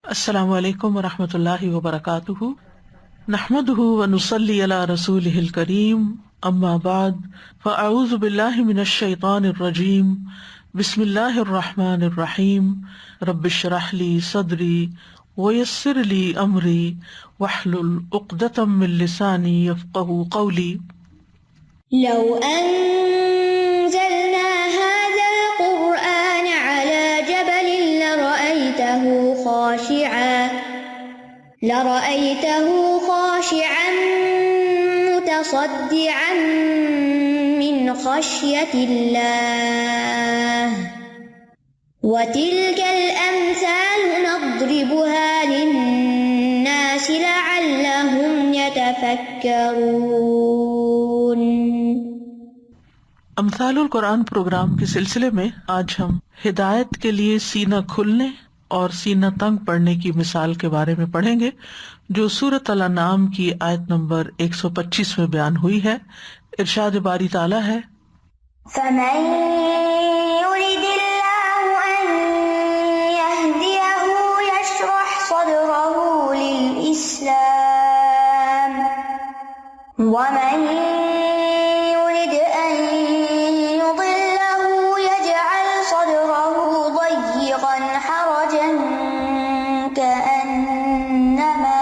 السلام علیکم ورحمۃ اللہ وبرکاتہ، نحمده ونصلی علی رسولہ الکریم، اما بعد فاعوذ باللہ من الشیطان الرجیم، بسم اللہ الرحمن الرحیم، رب اشرح لی صدری ویسر لی امری واحلل عقدۃ من لسانی یفقهوا قولی۔ لو أنزلنا هذا القرآن على جبل لرأيته خاشعا متصدعا من خشية الله وتلك الأمثال نضربها للناس لعلهم يتفكرون۔ امثال القرآن پروگرام کے سلسلے میں آج ہم ہدایت کے لیے سینہ کھلنے اور سینہ تنگ پڑنے کی مثال کے بارے میں پڑھیں گے، جو سورۃ الانعام کی آیت نمبر 125 میں بیان ہوئی ہے۔ ارشاد باری تعالیٰ ہے، فمن يرد الله أن يهديه يشرح صدره للإسلام ومن يرد أن يضله يجعل صدره ضيقا حرجا كأنما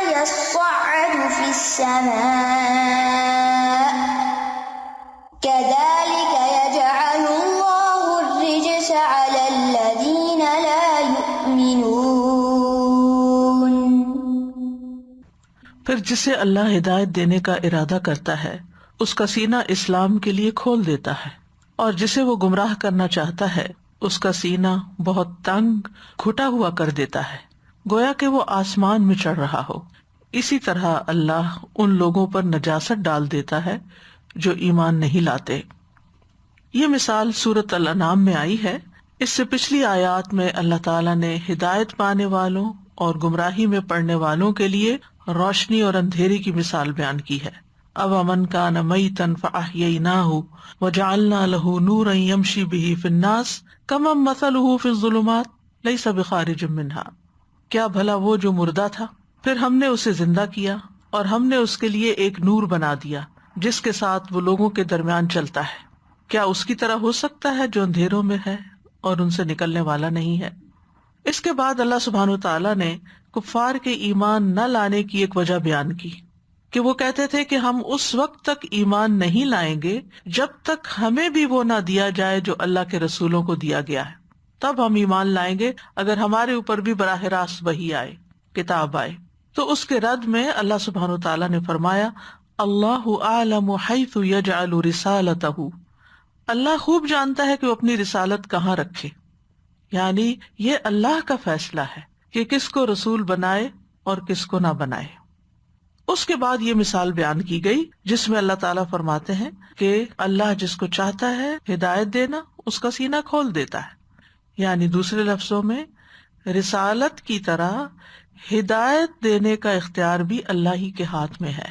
يصعد في السماء كذلك يجعل الله الرجس على الذين لا يؤمنون۔ پھر جسے اللہ ہدایت دینے کا ارادہ کرتا ہے اس کا سینہ اسلام کے لیے کھول دیتا ہے، اور جسے وہ گمراہ کرنا چاہتا ہے اس کا سینہ بہت تنگ گھٹا ہوا کر دیتا ہے، گویا کہ وہ آسمان میں چڑھ رہا ہو۔ اسی طرح اللہ ان لوگوں پر نجاست ڈال دیتا ہے جو ایمان نہیں لاتے۔ یہ مثال سورۃ الانعام میں آئی ہے۔ اس سے پچھلی آیات میں اللہ تعالیٰ نے ہدایت پانے والوں اور گمراہی میں پڑنے والوں کے لیے روشنی اور اندھیرے کی مثال بیان کی ہے۔ اومن کان میتا فاحییناہ وجعلنا لہ نورا یمشی بہ فی الناس کمن مثلہ فی الظلمات لیس بخارج منہا۔ کیا بھلا وہ جو مردہ تھا پھر ہم نے اسے زندہ کیا اور ہم نے اس کے لیے ایک نور بنا دیا جس کے ساتھ وہ لوگوں کے درمیان چلتا ہے، کیا اس کی طرح ہو سکتا ہے جو اندھیروں میں ہے اور ان سے نکلنے والا نہیں ہے۔ اس کے بعد اللہ سبحانہ وتعالیٰ نے کفار کے ایمان نہ لانے کی ایک وجہ بیان کی کہ وہ کہتے تھے کہ ہم اس وقت تک ایمان نہیں لائیں گے جب تک ہمیں بھی وہ نہ دیا جائے جو اللہ کے رسولوں کو دیا گیا ہے، تب ہم ایمان لائیں گے اگر ہمارے اوپر بھی براہ راست وحی آئے، کتاب آئے۔ تو اس کے رد میں اللہ سبحانہ وتعالیٰ نے فرمایا، اللہ اعلم حیث یجعل رسالتہ، اللہ خوب جانتا ہے کہ وہ اپنی رسالت کہاں رکھے، یعنی یہ اللہ کا فیصلہ ہے کہ کس کو رسول بنائے اور کس کو نہ بنائے۔ اس کے بعد یہ مثال بیان کی گئی جس میں اللہ تعالیٰ فرماتے ہیں کہ اللہ جس کو چاہتا ہے ہدایت دینا اس کا سینہ کھول دیتا ہے، یعنی دوسرے لفظوں میں رسالت کی طرح ہدایت دینے کا اختیار بھی اللہ ہی کے ہاتھ میں ہے۔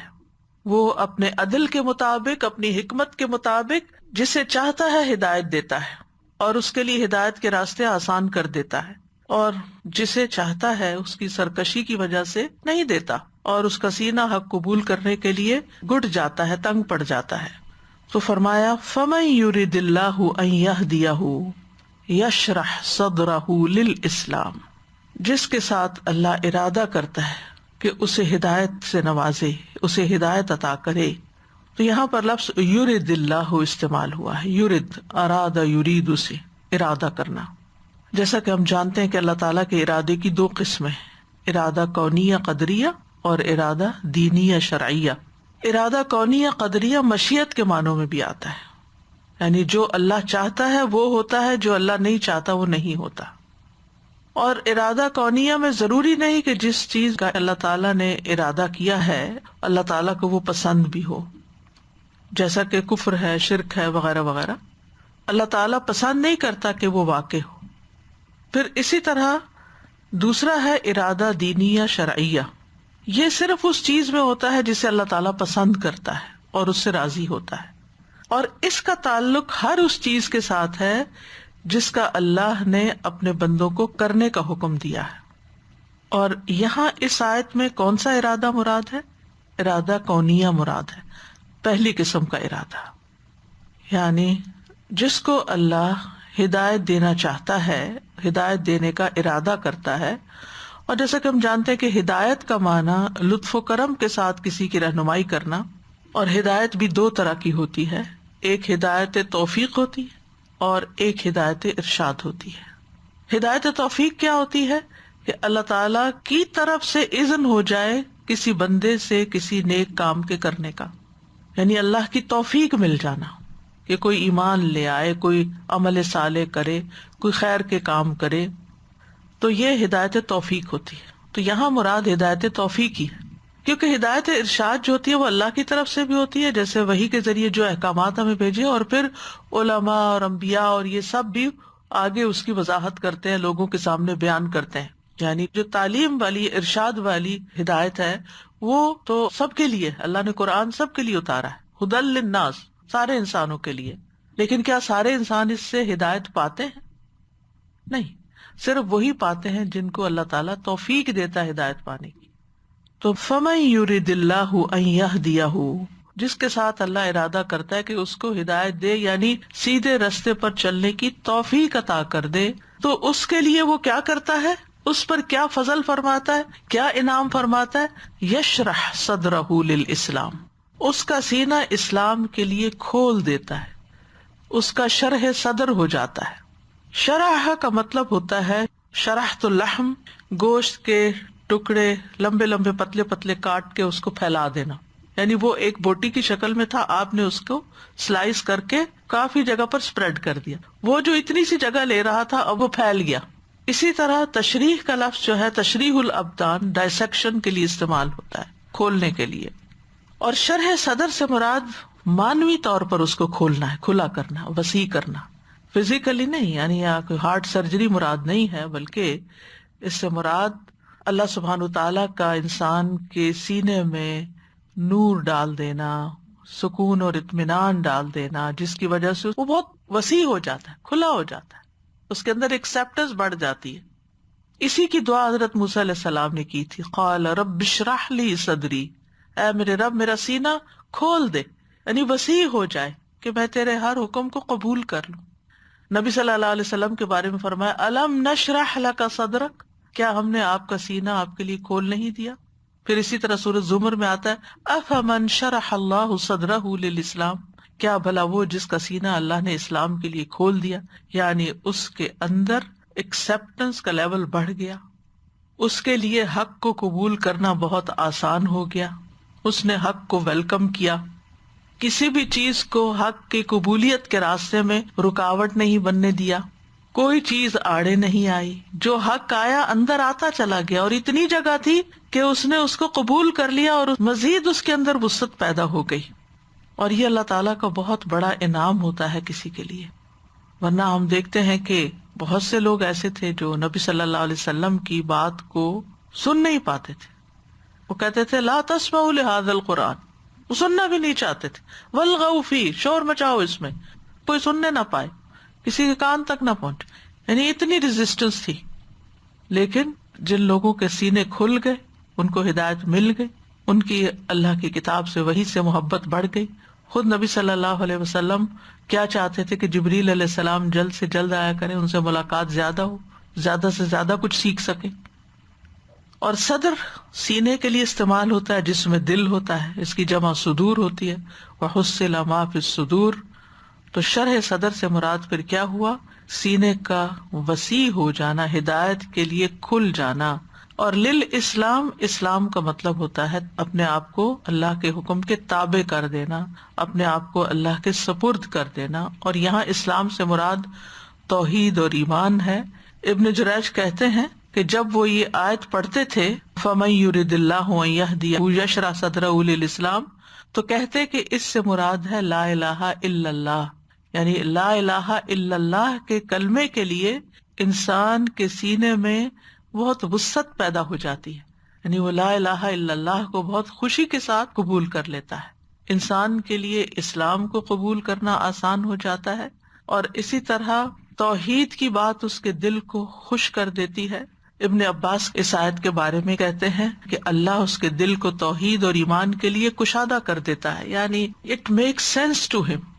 وہ اپنے عدل کے مطابق، اپنی حکمت کے مطابق جسے چاہتا ہے ہدایت دیتا ہے اور اس کے لیے ہدایت کے راستے آسان کر دیتا ہے، اور جسے چاہتا ہے اس کی سرکشی کی وجہ سے نہیں دیتا اور اس کا سینہ حق قبول کرنے کے لیے گٹ جاتا ہے، تنگ پڑ جاتا ہے۔ تو فرمایا، فَمَن يُرِدِ اللَّهُ أَن يَهْدِيَهُ یشرح صدرہ للاسلام، جس کے ساتھ اللہ ارادہ کرتا ہے کہ اسے ہدایت سے نوازے، اسے ہدایت عطا کرے۔ تو یہاں پر لفظ یرد اللہ استعمال ہوا ہے، یرد اراد یرید سے ارادہ کرنا۔ جیسا کہ ہم جانتے ہیں کہ اللہ تعالیٰ کے ارادے کی دو قسمیں ہیں، ارادہ کونیہ قدریہ اور ارادہ دینیہ شرعیہ۔ ارادہ کونیہ قدریہ مشیت کے معنوں میں بھی آتا ہے، یعنی جو اللہ چاہتا ہے وہ ہوتا ہے، جو اللہ نہیں چاہتا وہ نہیں ہوتا۔ اور ارادہ کونیہ میں ضروری نہیں کہ جس چیز کا اللہ تعالیٰ نے ارادہ کیا ہے اللہ تعالیٰ کو وہ پسند بھی ہو، جیسا کہ کفر ہے، شرک ہے، وغیرہ وغیرہ، اللہ تعالیٰ پسند نہیں کرتا کہ وہ واقع ہو۔ پھر اسی طرح دوسرا ہے ارادہ دینیہ شرعیہ، یہ صرف اس چیز میں ہوتا ہے جسے اللہ تعالیٰ پسند کرتا ہے اور اس سے راضی ہوتا ہے، اور اس کا تعلق ہر اس چیز کے ساتھ ہے جس کا اللہ نے اپنے بندوں کو کرنے کا حکم دیا ہے. اور یہاں اس آیت میں کون سا ارادہ مراد ہے؟ ارادہ کونیہ مراد ہے، پہلی قسم کا ارادہ. یعنی جس کو اللہ ہدایت دینا چاہتا ہے، ہدایت دینے کا ارادہ کرتا ہے. اور جیسا کہ ہم جانتے ہیں کہ ہدایت کا معنی لطف و کرم کے ساتھ کسی کی رہنمائی کرنا، اور ہدایت بھی دو طرح کی ہوتی ہے، ایک ہدایت توفیق ہوتی ہے اور ایک ہدایت ارشاد ہوتی ہے. ہدایت توفیق کیا ہوتی ہے؟ کہ اللہ تعالی کی طرف سے اذن ہو جائے کسی بندے سے کسی نیک کام کے کرنے کا، یعنی اللہ کی توفیق مل جانا کہ کوئی ایمان لے آئے، کوئی عمل صالح کرے، کوئی خیر کے کام کرے، تو یہ ہدایت توفیق ہوتی ہے. تو یہاں مراد ہدایت توفیق ہی ہے، کیونکہ ہدایت ارشاد جو ہوتی ہے وہ اللہ کی طرف سے بھی ہوتی ہے، جیسے وحی کے ذریعے جو احکامات ہمیں بھیجے، اور پھر علماء اور انبیاء اور یہ سب بھی آگے اس کی وضاحت کرتے ہیں، لوگوں کے سامنے بیان کرتے ہیں. یعنی جو تعلیم والی، ارشاد والی ہدایت ہے وہ تو سب کے لیے، اللہ نے قرآن سب کے لیے اتارا ہے، ہدی للناس، سارے انسانوں کے لیے. لیکن کیا سارے انسان اس سے ہدایت پاتے ہیں؟ نہیں، صرف وہی پاتے ہیں جن کو اللہ تعالیٰ توفیق دیتا ہے ہدایت پانے کی. تو فَمَن يُرِدِ اللَّهُ أَن يَهْدِيَهُ، جس کے ساتھ اللہ ارادہ کرتا ہے کہ اس کو ہدایت دے، یعنی سیدھے رستے پر چلنے کی توفیق عطا کر دے، تو اس کے لیے وہ کیا کرتا ہے، اس پر کیا فضل فرماتا ہے، کیا انعام فرماتا ہے؟ یشرح صدرہ للاسلام، اس کا سینہ اسلام کے لیے کھول دیتا ہے، اس کا شرح صدر ہو جاتا ہے. شرح کا مطلب ہوتا ہے شرحت اللحم، گوشت کے ٹکڑے لمبے لمبے پتلے پتلے کاٹ کے اس کو پھیلا دینا. یعنی وہ ایک بوٹی کی شکل میں تھا، آپ نے اس کو سلائس کر کے کافی جگہ پر سپریڈ کر دیا، وہ جو اتنی سی جگہ لے رہا تھا اب وہ پھیل گیا. اسی طرح تشریح کا لفظ جو ہے تشریح الابدان، ڈائسیکشن کے لیے استعمال ہوتا ہے، کھولنے کے لیے. اور شرح صدر سے مراد مانوی طور پر اس کو کھولنا ہے، کھلا کرنا، وسیع کرنا، فزیکلی نہیں. یعنی یہاں ہارٹ سرجری مراد نہیں ہے، بلکہ اس سے مراد اللہ سبحانہ تعالیٰ کا انسان کے سینے میں نور ڈال دینا، سکون اور اطمینان ڈال دینا، جس کی وجہ سے وہ بہت وسیع ہو جاتا ہے، کھلا ہو جاتا ہے، اس کے اندر ایکسیپٹنس بڑھ جاتی ہے. اسی کی دعا حضرت موسیٰ علیہ السلام نے کی تھی، قال رب اشرح لی صدری، اے میرے رب میرا سینہ کھول دے، یعنی وسیع ہو جائے کہ میں تیرے ہر حکم کو قبول کر لوں. نبی صلی اللہ علیہ وسلم کے بارے میں فرمایا الم نشرح لک صدرک، کیا ہم نے آپ کا سینہ آپ کے لیے کھول نہیں دیا؟ پھر اسی طرح سورۃ زمر میں آتا ہے افمن شرح اللہ صدرہ للاسلام، کیا بھلا وہ جس کا سینہ اللہ نے اسلام کے لیے کھول دیا، یعنی اس کے اندر ایکسیپٹنس کا لیول بڑھ گیا، اس کے لیے حق کو قبول کرنا بہت آسان ہو گیا، اس نے حق کو ویلکم کیا، کسی بھی چیز کو حق کی قبولیت کے راستے میں رکاوٹ نہیں بننے دیا، کوئی چیز آڑے نہیں آئی، جو حق آیا اندر آتا چلا گیا، اور اتنی جگہ تھی کہ اس نے اس کو قبول کر لیا اور مزید اس کے اندر وسعت پیدا ہو گئی. اور یہ اللہ تعالیٰ کا بہت بڑا انعام ہوتا ہے کسی کے لیے. ورنہ ہم دیکھتے ہیں کہ بہت سے لوگ ایسے تھے جو نبی صلی اللہ علیہ وسلم کی بات کو سن نہیں پاتے تھے، وہ کہتے تھے لا تسمعوا لهذا القرآن، وہ سننا بھی نہیں چاہتے تھے، والغوا فیہ، شور مچاؤ اس میں، کوئی سننے نہ پائے، کسی کے کان تک نہ پہنچے، یعنی اتنی ریزسٹنس تھی. لیکن جن لوگوں کے سینے کھل گئے، ان کو ہدایت مل گئی، ان کی اللہ کی کتاب سے وحی سے محبت بڑھ گئی. خود نبی صلی اللہ علیہ وسلم کیا چاہتے تھے کہ جبریل علیہ السلام جلد سے جلد آیا کریں، ان سے ملاقات زیادہ ہو، زیادہ سے زیادہ کچھ سیکھ سکیں. اور صدر سینے کے لیے استعمال ہوتا ہے جس میں دل ہوتا ہے، اس کی جمع صدور ہوتی ہے، وحصل ما فی الصدور. تو شرح صدر سے مراد پھر کیا ہوا؟ سینے کا وسیع ہو جانا، ہدایت کے لیے کھل جانا. اور للاسلام، اسلام کا مطلب ہوتا ہے اپنے آپ کو اللہ کے حکم کے تابع کر دینا، اپنے آپ کو اللہ کے سپرد کر دینا. اور یہاں اسلام سے مراد توحید اور ایمان ہے. ابن جریج کہتے ہیں کہ جب وہ یہ آیت پڑھتے تھے فَمَن يُرِدِ اللَّهُ أَن يَهْدِيَهُ يَشْرَحْ صَدْرَهُ لِلْإِسْلَامِ، تو کہتے کہ اس سے مراد ہے لا الہ الا اللہ، یعنی لا الہ الا اللہ کے کلمے کے لیے انسان کے سینے میں بہت وسعت پیدا ہو جاتی ہے. یعنی وہ لا الہ الا اللہ کو بہت خوشی کے ساتھ قبول کر لیتا ہے. انسان کے لیے اسلام کو قبول کرنا آسان ہو جاتا ہے. اور اسی طرح توحید کی بات اس کے دل کو خوش کر دیتی ہے. ابن عباس اس آیت کے بارے میں کہتے ہیں کہ اللہ اس کے دل کو توحید اور ایمان کے لیے کشادہ کر دیتا ہے، یعنی اٹ میکس سینس ٹو ہم،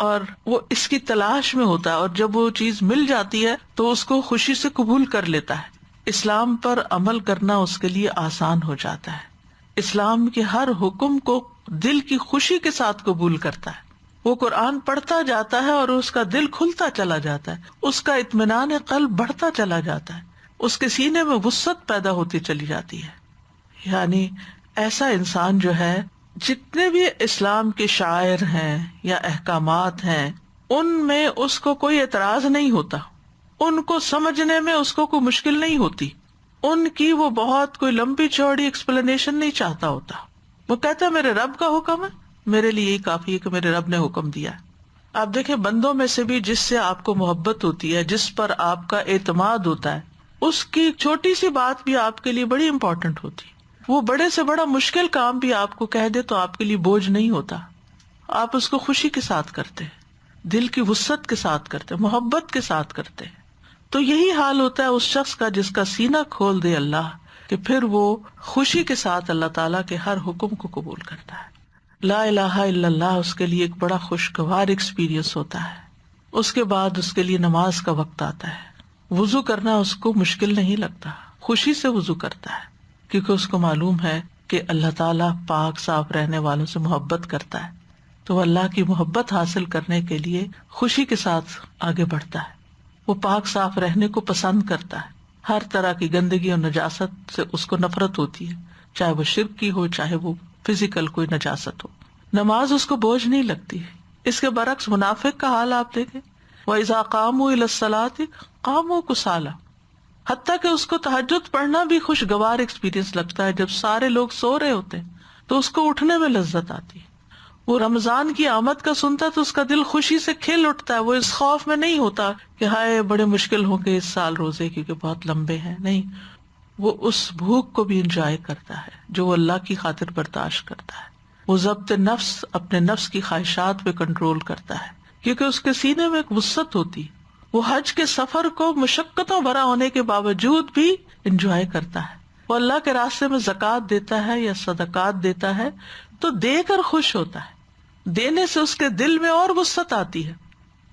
اور وہ اس کی تلاش میں ہوتا ہے، اور جب وہ چیز مل جاتی ہے تو اس کو خوشی سے قبول کر لیتا ہے. اسلام پر عمل کرنا اس کے لیے آسان ہو جاتا ہے. اسلام کے ہر حکم کو دل کی خوشی کے ساتھ قبول کرتا ہے. وہ قرآن پڑھتا جاتا ہے اور اس کا دل کھلتا چلا جاتا ہے، اس کا اطمینان قلب بڑھتا چلا جاتا ہے، اس کے سینے میں وسعت پیدا ہوتی چلی جاتی ہے. یعنی ایسا انسان جو ہے، جتنے بھی اسلام کے شاعر ہیں یا احکامات ہیں، ان میں اس کو کوئی اعتراض نہیں ہوتا، ان کو سمجھنے میں اس کو کوئی مشکل نہیں ہوتی، ان کی وہ بہت کوئی لمبی چوڑی ایکسپلینیشن نہیں چاہتا ہوتا. وہ کہتا ہے میرے رب کا حکم ہے، میرے لیے یہی کافی ہے کہ میرے رب نے حکم دیا ہے. آپ دیکھیں بندوں میں سے بھی جس سے آپ کو محبت ہوتی ہے، جس پر آپ کا اعتماد ہوتا ہے، اس کی چھوٹی سی بات بھی آپ کے لیے بڑی امپورٹنٹ ہوتی ہے. وہ بڑے سے بڑا مشکل کام بھی آپ کو کہہ دے تو آپ کے لیے بوجھ نہیں ہوتا، آپ اس کو خوشی کے ساتھ کرتے ہیں، دل کی وسعت کے ساتھ کرتے ہیں، محبت کے ساتھ کرتے ہیں. تو یہی حال ہوتا ہے اس شخص کا جس کا سینہ کھول دے اللہ، کہ پھر وہ خوشی کے ساتھ اللہ تعالیٰ کے ہر حکم کو قبول کرتا ہے. لا الہ الا اللہ اس کے لیے ایک بڑا خوشگوار ایکسپیرئنس ہوتا ہے. اس کے بعد اس کے لیے نماز کا وقت آتا ہے. وضو کرنا اس کو مشکل نہیں لگتا، خوشی سے وضو کرتا ہے، کیونکہ اس کو معلوم ہے کہ اللہ تعالیٰ پاک صاف رہنے والوں سے محبت کرتا ہے. تو وہ اللہ کی محبت حاصل کرنے کے لیے خوشی کے ساتھ آگے بڑھتا ہے. وہ پاک صاف رہنے کو پسند کرتا ہے. ہر طرح کی گندگی اور نجاست سے اس کو نفرت ہوتی ہے، چاہے وہ شرک کی ہو، چاہے وہ فزیکل کوئی نجاست ہو. نماز اس کو بوجھ نہیں لگتی. اس کے برعکس منافق کا حال آپ دیکھیں، وَإِذَا قَامُوا إِلَى الصَّلَاةِ قَامُوا كُسَالَىٰ، حتیٰ کہ اس کو تہجد پڑھنا بھی خوشگوار ایکسپیرینس لگتا ہے. جب سارے لوگ سو رہے ہوتے ہیں تو اس کو اٹھنے میں لذت آتی ہے. وہ رمضان کی آمد کا سنتا ہے تو اس کا دل خوشی سے کھل اٹھتا ہے. وہ اس خوف میں نہیں ہوتا کہ ہائے بڑے مشکل ہوں گے اس سال روزے کیونکہ بہت لمبے ہیں. نہیں، وہ اس بھوک کو بھی انجوائے کرتا ہے جو وہ اللہ کی خاطر برداشت کرتا ہے. وہ ضبط نفس، اپنے نفس کی خواہشات پہ کنٹرول کرتا ہے کیونکہ اس کے سینے میں ایک وسعت ہوتی. وہ حج کے سفر کو مشقتوں بھرا ہونے کے باوجود بھی انجوائے کرتا ہے. وہ اللہ کے راستے میں زکوٰۃ دیتا ہے یا صدقات دیتا ہے تو دے کر خوش ہوتا ہے. دینے سے اس کے دل میں اور وسعت آتی ہے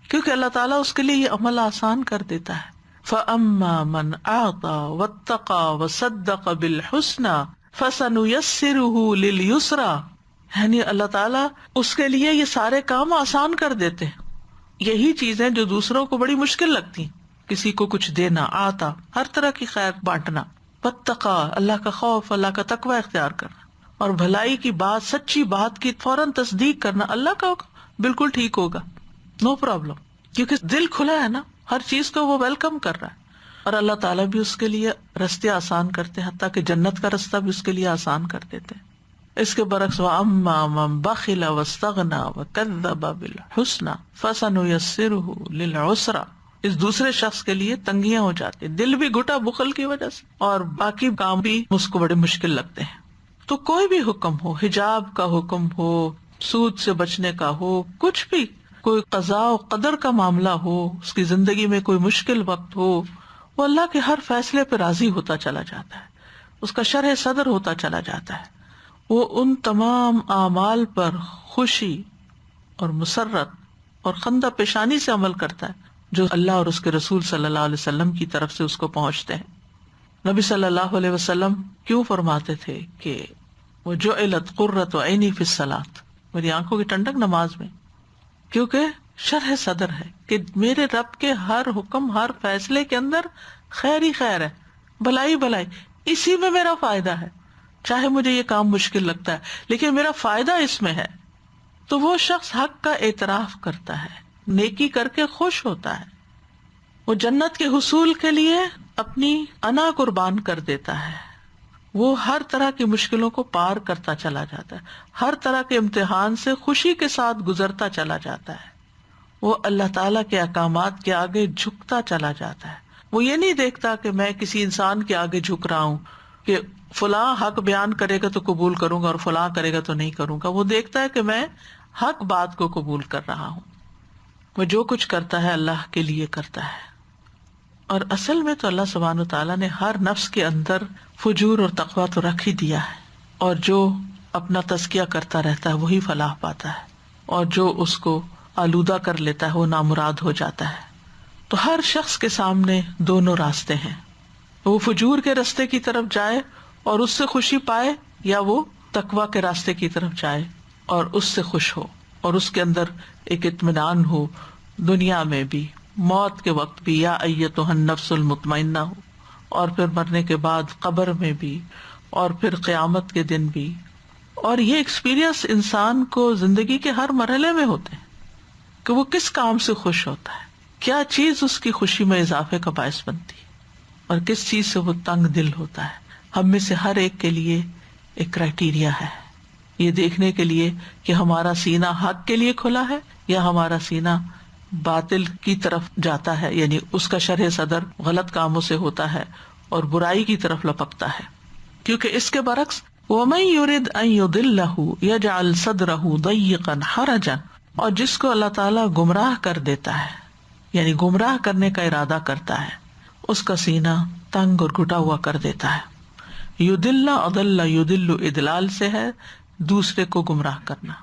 کیونکہ اللہ تعالیٰ اس کے لیے یہ عمل آسان کر دیتا ہے. فَأَمَّا مَنْ أَعْطَى وَاتَّقَى وَصَدَّقَ بِالْحُسْنَى فَسَنُيَسِّرُهُ لِلْيُسْرَى، یعنی اللہ تعالیٰ اس کے لیے یہ سارے کام آسان کر دیتے ہیں. یہی چیزیں جو دوسروں کو بڑی مشکل لگتی ہیں، کسی کو کچھ دینا، آتا، ہر طرح کی خیر بانٹنا، وَاتَّقَى اللہ کا خوف، اللہ کا تقوی اختیار کرنا، اور بھلائی کی بات، سچی بات کی فوراً تصدیق کرنا. اللہ کا حکم بالکل ٹھیک ہوگا، نو پرابلم، کیونکہ دل کھلا ہے نا، ہر چیز کو وہ ویلکم کر رہا ہے. اور اللہ تعالیٰ بھی اس کے لیے رستے آسان کرتے ہیں، حتیٰ کہ جنت کا رستہ بھی اس کے لیے آسان کر دیتے ہیں. اس کے برعکس وَأَمَّا مَن بَخِلَ وَاسْتَغْنَىٰ وَكَذَّبَ بِالْحُسْنَىٰ فَسَنُيَسِّرُهُ لِلْعُسْرَىٰ، اس دوسرے شخص کے لیے تنگیاں ہو جاتی ہیں، دل بھی گھٹا بخل کی وجہ سے، اور باقی کام بھی اس کو بڑے مشکل لگتے ہیں. تو کوئی بھی حکم ہو، حجاب کا حکم ہو، سود سے بچنے کا ہو، کچھ بھی، کوئی قضاء و قدر کا معاملہ ہو، اس کی زندگی میں کوئی مشکل وقت ہو، وہ اللہ کے ہر فیصلے پہ راضی ہوتا چلا جاتا ہے، اس کا شرح صدر ہوتا چلا جاتا ہے. وہ ان تمام اعمال پر خوشی اور مسرت اور خندہ پیشانی سے عمل کرتا ہے جو اللہ اور اس کے رسول صلی اللہ علیہ وسلم کی طرف سے اس کو پہنچتے ہیں. نبی صلی اللہ علیہ وسلم کیوں فرماتے تھے کہ وَجُعِلَتْ قُرَّةُ عَيْنِي فِي الصَّلَاةِ، میری آنکھوں کی ٹھنڈک نماز میں، کیونکہ شرح صدر ہے کہ میرے رب کے ہر حکم، ہر فیصلے کے اندر خیر ہی خیر ہے، بھلائی بھلائی، اسی میں میرا فائدہ ہے. چاہے مجھے یہ کام مشکل لگتا ہے لیکن میرا فائدہ اس میں ہے. تو وہ شخص حق کا اعتراف کرتا ہے، نیکی کر کے خوش ہوتا ہے. وہ جنت کے حصول کے لیے اپنی انا قربان کر دیتا ہے. وہ ہر طرح کی مشکلوں کو پار کرتا چلا جاتا ہے، ہر طرح کے امتحان سے خوشی کے ساتھ گزرتا چلا جاتا ہے. وہ اللہ تعالیٰ کے احکامات کے آگے جھکتا چلا جاتا ہے. وہ یہ نہیں دیکھتا کہ میں کسی انسان کے آگے جھک رہا ہوں کہ فلاں حق بیان کرے گا تو قبول کروں گا اور فلاں کرے گا تو نہیں کروں گا. وہ دیکھتا ہے کہ میں حق بات کو قبول کر رہا ہوں. وہ جو کچھ کرتا ہے اللہ کے لیے کرتا ہے. اور اصل میں تو اللہ سبحانہ وتعالیٰ نے ہر نفس کے اندر فجور اور تقویٰ تو رکھ ہی دیا ہے، اور جو اپنا تزکیہ کرتا رہتا ہے وہی فلاح پاتا ہے، اور جو اس کو آلودہ کر لیتا ہے وہ نامراد ہو جاتا ہے. تو ہر شخص کے سامنے دونوں راستے ہیں، وہ فجور کے راستے کی طرف جائے اور اس سے خوشی پائے، یا وہ تقویٰ کے راستے کی طرف جائے اور اس سے خوش ہو، اور اس کے اندر ایک اطمینان ہو دنیا میں بھی، موت کے وقت بھی، یا ایتھا النفس المطمئنہ ہو، اور پھر مرنے کے بعد قبر میں بھی، اور پھر قیامت کے دن بھی. اور یہ ایکسپیرئنس انسان کو زندگی کے ہر مرحلے میں ہوتے ہیں کہ وہ کس کام سے خوش ہوتا ہے، کیا چیز اس کی خوشی میں اضافے کا باعث بنتی ہے، اور کس چیز سے وہ تنگ دل ہوتا ہے. ہم میں سے ہر ایک کے لیے ایک کرائٹیریا ہے یہ دیکھنے کے لیے کہ ہمارا سینہ حق کے لیے کھلا ہے یا ہمارا سینہ باطل کی طرف جاتا ہے، یعنی اس کا شرح صدر غلط کاموں سے ہوتا ہے اور برائی کی طرف لپکتا ہے. کیونکہ اس کے برعکس وَمَن يُرِدْ أَن يُضِلَّهُ يَجْعَلْ صَدْرَهُ ضَيِّقًا حَرَجًا، اور جس کو اللہ تعالیٰ گمراہ کر دیتا ہے، یعنی گمراہ کرنے کا ارادہ کرتا ہے، اس کا سینہ تنگ اور گھٹا ہوا کر دیتا ہے. یُضِلَّ اضل یُضِلُّ اضلال سے ہے دوسرے کو گمراہ کرنا.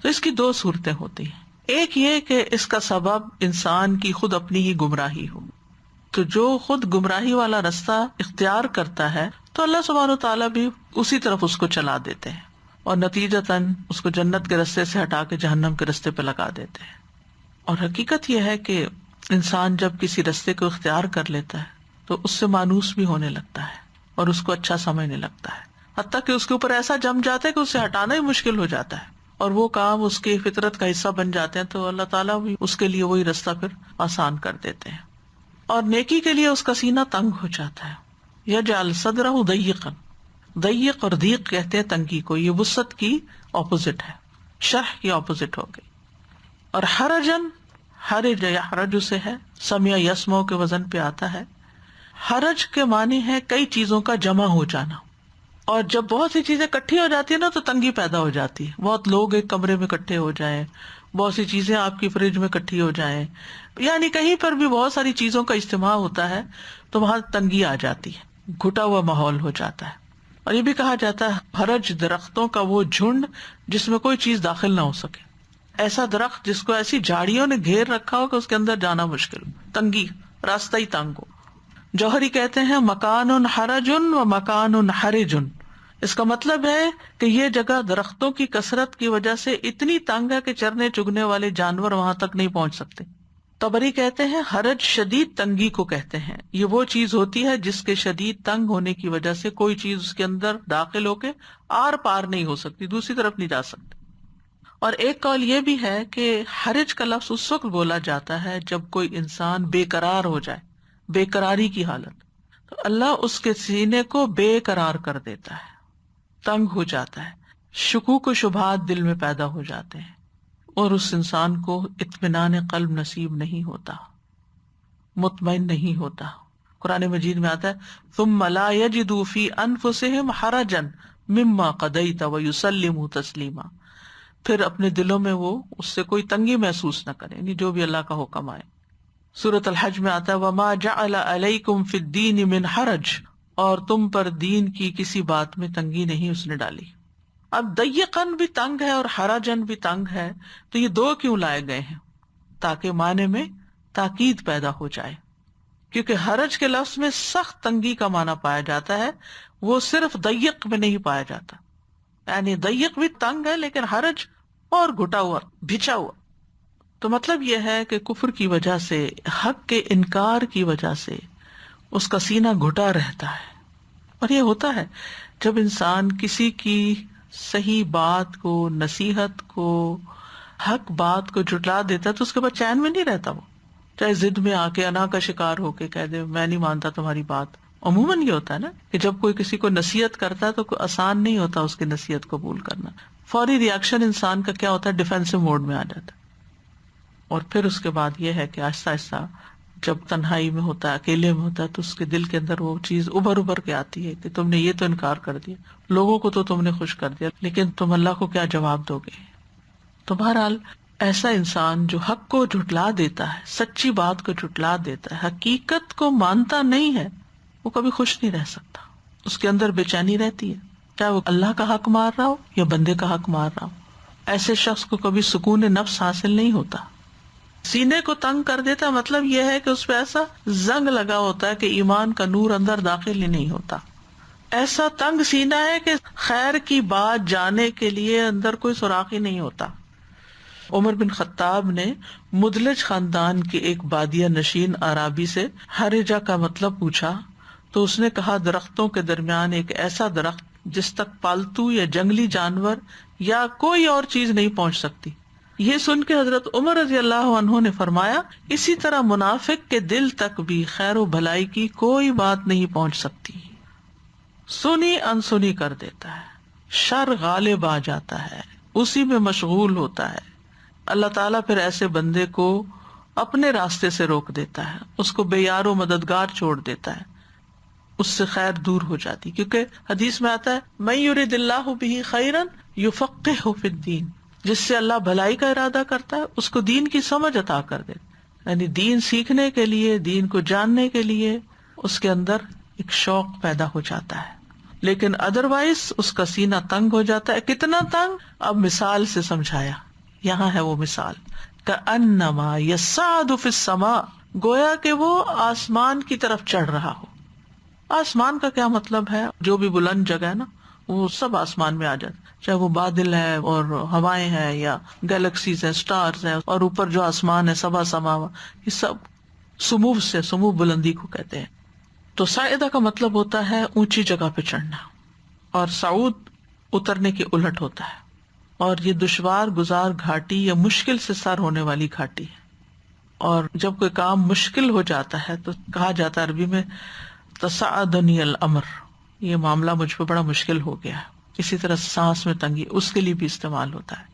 تو اس کی دو صورتیں ہوتی ہیں، ایک یہ کہ اس کا سبب انسان کی خود اپنی ہی گمراہی ہو، تو جو خود گمراہی والا رستہ اختیار کرتا ہے تو اللہ سبحانہ وتعالیٰ بھی اسی طرف اس کو چلا دیتے ہیں، اور نتیجتاً اس کو جنت کے رستے سے ہٹا کے جہنم کے رستے پہ لگا دیتے ہیں. اور حقیقت یہ ہے کہ انسان جب کسی رستے کو اختیار کر لیتا ہے تو اس سے مانوس بھی ہونے لگتا ہے اور اس کو اچھا سمجھنے لگتا ہے، حتیٰ کہ اس کے اوپر ایسا جم جاتا ہے کہ اسے ہٹانا ہی مشکل ہو جاتا ہے، اور وہ کام اس کی فطرت کا حصہ بن جاتے ہیں، تو اللہ تعالیٰ بھی اس کے لیے وہی رستہ پھر آسان کر دیتے ہیں. اور نیکی کے لیے اس کا سینہ تنگ ہو جاتا ہے. یجعل صدرہ ضیقا، ضیق اور ضیق کہتے ہیں تنگی کو، یہ وسعت کی اپوزٹ ہے، شرح کی اپوزٹ ہو گئی. اور حرجن، حرج یا حرج سے ہے، سمع یسمع کے وزن پہ آتا ہے. حرج کے معنی ہے کئی چیزوں کا جمع ہو جانا، اور جب بہت سی چیزیں اکٹھی ہو جاتی ہیں نا تو تنگی پیدا ہو جاتی ہے. بہت لوگ ایک کمرے میں اکٹھے ہو جائیں، بہت سی چیزیں آپ کی فریج میں اکٹھی ہو جائیں، یعنی کہیں پر بھی بہت ساری چیزوں کا اجتماع ہوتا ہے تو وہاں تنگی آ جاتی ہے، گھٹا ہوا ماحول ہو جاتا ہے. اور یہ بھی کہا جاتا ہے حرج درختوں کا وہ جھنڈ جس میں کوئی چیز داخل نہ ہو سکے، ایسا درخت جس کو ایسی جھاڑیوں نے گھیر رکھا ہو کہ اس کے اندر جانا مشکل، تنگی، راستہ ہی تنگ ہو. جوہری کہتے ہیں مکان حرج و مکان حرج، اس کا مطلب ہے کہ یہ جگہ درختوں کی کثرت کی وجہ سے اتنی تنگ ہے کہ چرنے چگنے والے جانور وہاں تک نہیں پہنچ سکتے. طبری کہتے ہیں حرج شدید تنگی کو کہتے ہیں، یہ وہ چیز ہوتی ہے جس کے شدید تنگ ہونے کی وجہ سے کوئی چیز اس کے اندر داخل ہو کے آر پار نہیں ہو سکتی، دوسری طرف نہیں جا سکتی. اور ایک قول یہ بھی ہے کہ حرج کا لفظ اس وقت بولا جاتا ہے جب کوئی انسان بے قرار ہو جائے، بے قراری کی حالت، تو اللہ اس کے سینے کو بے قرار کر دیتا ہے، تنگ ہو جاتا ہے، شکوک و شبہات دل میں پیدا ہو جاتے ہیں، اور اس انسان کو اطمینان قلب نصیب نہیں ہوتا، مطمئن نہیں ہوتا. قرآن مجید میں آتا ہے ثم لا یجدوا فی انفسہم حرجا مما قضیت ویسلموا تسلیما، پھر اپنے دلوں میں وہ اس سے کوئی تنگی محسوس نہ کرے، یعنی جو بھی اللہ کا حکم آئے. سورۃ الحج میں آتا ہے وما جعل علیکم فی الدین من حرج، اور تم پر دین کی کسی بات میں تنگی نہیں اس نے ڈالی. اب ضیقاً بھی تنگ ہے اور حرجن بھی تنگ ہے، تو یہ دو کیوں لائے گئے ہیں؟ تاکہ معنی میں تاکید پیدا ہو جائے، کیونکہ حرج کے لفظ میں سخت تنگی کا معنی پایا جاتا ہے، وہ صرف ضیق میں نہیں پایا جاتا. یعنی ضیق بھی تنگ ہے لیکن حرج اور گھٹا ہوا، بھچا ہوا. تو مطلب یہ ہے کہ کفر کی وجہ سے، حق کے انکار کی وجہ سے اس کا سینہ گھٹا رہتا ہے. اور یہ ہوتا ہے جب انسان کسی کی صحیح بات کو، نصیحت کو، حق بات کو جھٹلا دیتا ہے تو اس کے بعد چین میں نہیں رہتا. وہ چاہے ضد میں آ کے، انا کا شکار ہو کے کہہ دے میں نہیں مانتا تمہاری بات. عموماً یہ ہوتا ہے نا کہ جب کوئی کسی کو نصیحت کرتا ہے تو کوئی آسان نہیں ہوتا اس کی نصیحت قبول کرنا. فوری ریاکشن انسان کا کیا ہوتا ہے؟ ڈیفینسو موڈ میں آ جاتا ہے. اور پھر اس کے بعد یہ ہے کہ آہستہ آہستہ جب تنہائی میں ہوتا ہے، اکیلے میں ہوتا ہے، تو اس کے دل کے اندر وہ چیز ابھر کے آتی ہے کہ تم نے یہ تو انکار کر دیا، لوگوں کو تو تم نے خوش کر دیا، لیکن تم اللہ کو کیا جواب دو گے؟ تو بہرحال ایسا انسان جو حق کو جھٹلا دیتا ہے، سچی بات کو جھٹلا دیتا ہے، حقیقت کو مانتا نہیں ہے، وہ کبھی خوش نہیں رہ سکتا. اس کے اندر بے چینی رہتی ہے، چاہے وہ اللہ کا حق مار رہا ہو یا بندے کا حق مار رہا ہو. ایسے شخص کو کبھی سکون نفس حاصل نہیں ہوتا. سینے کو تنگ کر دیتا ہے، مطلب یہ ہے کہ اس پہ ایسا زنگ لگا ہوتا ہے کہ ایمان کا نور اندر داخل ہی نہیں ہوتا. ایسا تنگ سینہ ہے کہ خیر کی بات جانے کے لیے اندر کوئی سوراخ ہی نہیں ہوتا. عمر بن خطاب نے مدلج خاندان کے ایک بادیہ نشین اعرابی سے ہرجہ کا مطلب پوچھا تو اس نے کہا درختوں کے درمیان ایک ایسا درخت جس تک پالتو یا جنگلی جانور یا کوئی اور چیز نہیں پہنچ سکتی. یہ سن کے حضرت عمر رضی اللہ عنہ نے فرمایا اسی طرح منافق کے دل تک بھی خیر و بھلائی کی کوئی بات نہیں پہنچ سکتی. سنی انسنی کر دیتا ہے، شر غالب آ جاتا ہے، اسی میں مشغول ہوتا ہے. اللہ تعالیٰ پھر ایسے بندے کو اپنے راستے سے روک دیتا ہے، اس کو بے یار و مددگار چھوڑ دیتا ہے، اس سے خیر دور ہو جاتی. کیونکہ حدیث میں آتا ہے من یرد اللہ بہ خیرا یفقہہ فی الدین، جس سے اللہ بھلائی کا ارادہ کرتا ہے اس کو دین کی سمجھ عطا کر دیتا. یعنی دین سیکھنے کے لیے، دین کو جاننے کے لیے اس کے اندر ایک شوق پیدا ہو جاتا ہے. لیکن ادروائز اس کا سینہ تنگ ہو جاتا ہے. کتنا تنگ؟ اب مثال سے سمجھایا. یہاں ہے وہ مثال، کأنما یصعد فی السماء، گویا کہ وہ آسمان کی طرف چڑھ رہا ہو. آسمان کا کیا مطلب ہے؟ جو بھی بلند جگہ ہے نا وہ سب آسمان میں آ جاتا، چاہے وہ بادل ہے اور ہوائیں ہیں یا گیلیکسیز ہیں، سٹارز ہیں، اور اوپر جو آسمان ہے سبا سماوا، یہ سب سمو سے، سمو بلندی کو کہتے ہیں. تو صاعدہ کا مطلب ہوتا ہے اونچی جگہ پہ چڑھنا، اور صعود اترنے کے الٹ ہوتا ہے. اور یہ دشوار گزار گھاٹی یا مشکل سے سر ہونے والی گھاٹی ہے. اور جب کوئی کام مشکل ہو جاتا ہے تو کہا جاتا ہے عربی میں تصاعدنی الامر، یہ معاملہ مجھ پہ بڑا مشکل ہو گیا ہے. اسی طرح سانس میں تنگی، اس کے لیے بھی استعمال ہوتا ہے.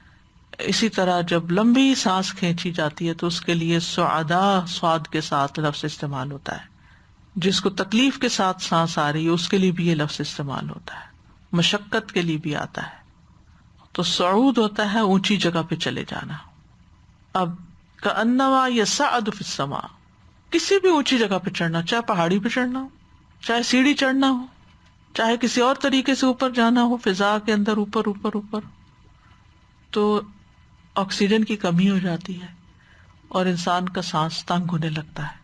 اسی طرح جب لمبی سانس کھینچی جاتی ہے تو اس کے لیے سعدا صاد کے ساتھ لفظ استعمال ہوتا ہے. جس کو تکلیف کے ساتھ سانس آ رہی ہے اس کے لیے بھی یہ لفظ استعمال ہوتا ہے. مشقت کے لیے بھی آتا ہے. تو صعود ہوتا ہے اونچی جگہ پہ چلے جانا. اب کأنما یصعد فی السماء، کسی بھی اونچی جگہ پہ چڑھنا، چاہے پہاڑی پہ چڑھنا ہو، چاہے سیڑھی چڑھنا ہو، چاہے کسی اور طریقے سے اوپر جانا ہو، فضا کے اندر اوپر اوپر اوپر، تو آکسیجن کی کمی ہو جاتی ہے اور انسان کا سانس تنگ ہونے لگتا ہے،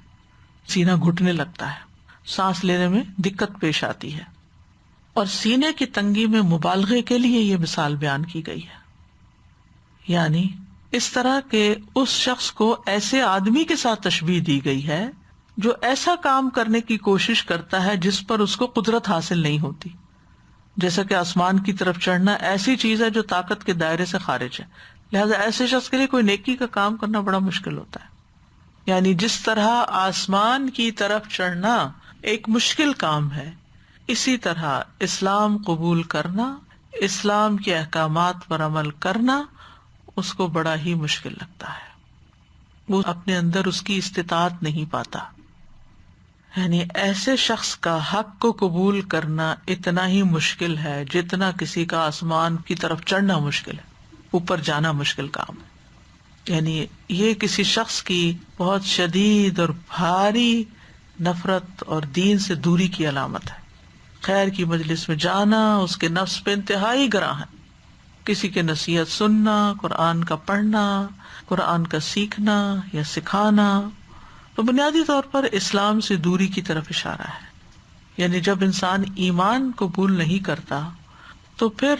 سینہ گھٹنے لگتا ہے، سانس لینے میں دقت پیش آتی ہے. اور سینے کی تنگی میں مبالغے کے لیے یہ مثال بیان کی گئی ہے. یعنی اس طرح کہ اس شخص کو ایسے آدمی کے ساتھ تشبیہ دی گئی ہے جو ایسا کام کرنے کی کوشش کرتا ہے جس پر اس کو قدرت حاصل نہیں ہوتی. جیسا کہ آسمان کی طرف چڑھنا ایسی چیز ہے جو طاقت کے دائرے سے خارج ہے، لہذا ایسے شخص کے لیے کوئی نیکی کا کام کرنا بڑا مشکل ہوتا ہے. یعنی جس طرح آسمان کی طرف چڑھنا ایک مشکل کام ہے، اسی طرح اسلام قبول کرنا، اسلام کے احکامات پر عمل کرنا اس کو بڑا ہی مشکل لگتا ہے. وہ اپنے اندر اس کی استطاعت نہیں پاتا. یعنی ایسے شخص کا حق کو قبول کرنا اتنا ہی مشکل ہے جتنا کسی کا آسمان کی طرف چڑھنا مشکل ہے، اوپر جانا مشکل کام ہے. یعنی یہ کسی شخص کی بہت شدید اور بھاری نفرت اور دین سے دوری کی علامت ہے. خیر کی مجلس میں جانا اس کے نفس پہ انتہائی گراں ہے. کسی کے نصیحت سننا، قرآن کا پڑھنا، قرآن کا سیکھنا یا سکھانا، تو بنیادی طور پر اسلام سے دوری کی طرف اشارہ ہے. یعنی جب انسان ایمان قبول نہیں کرتا تو پھر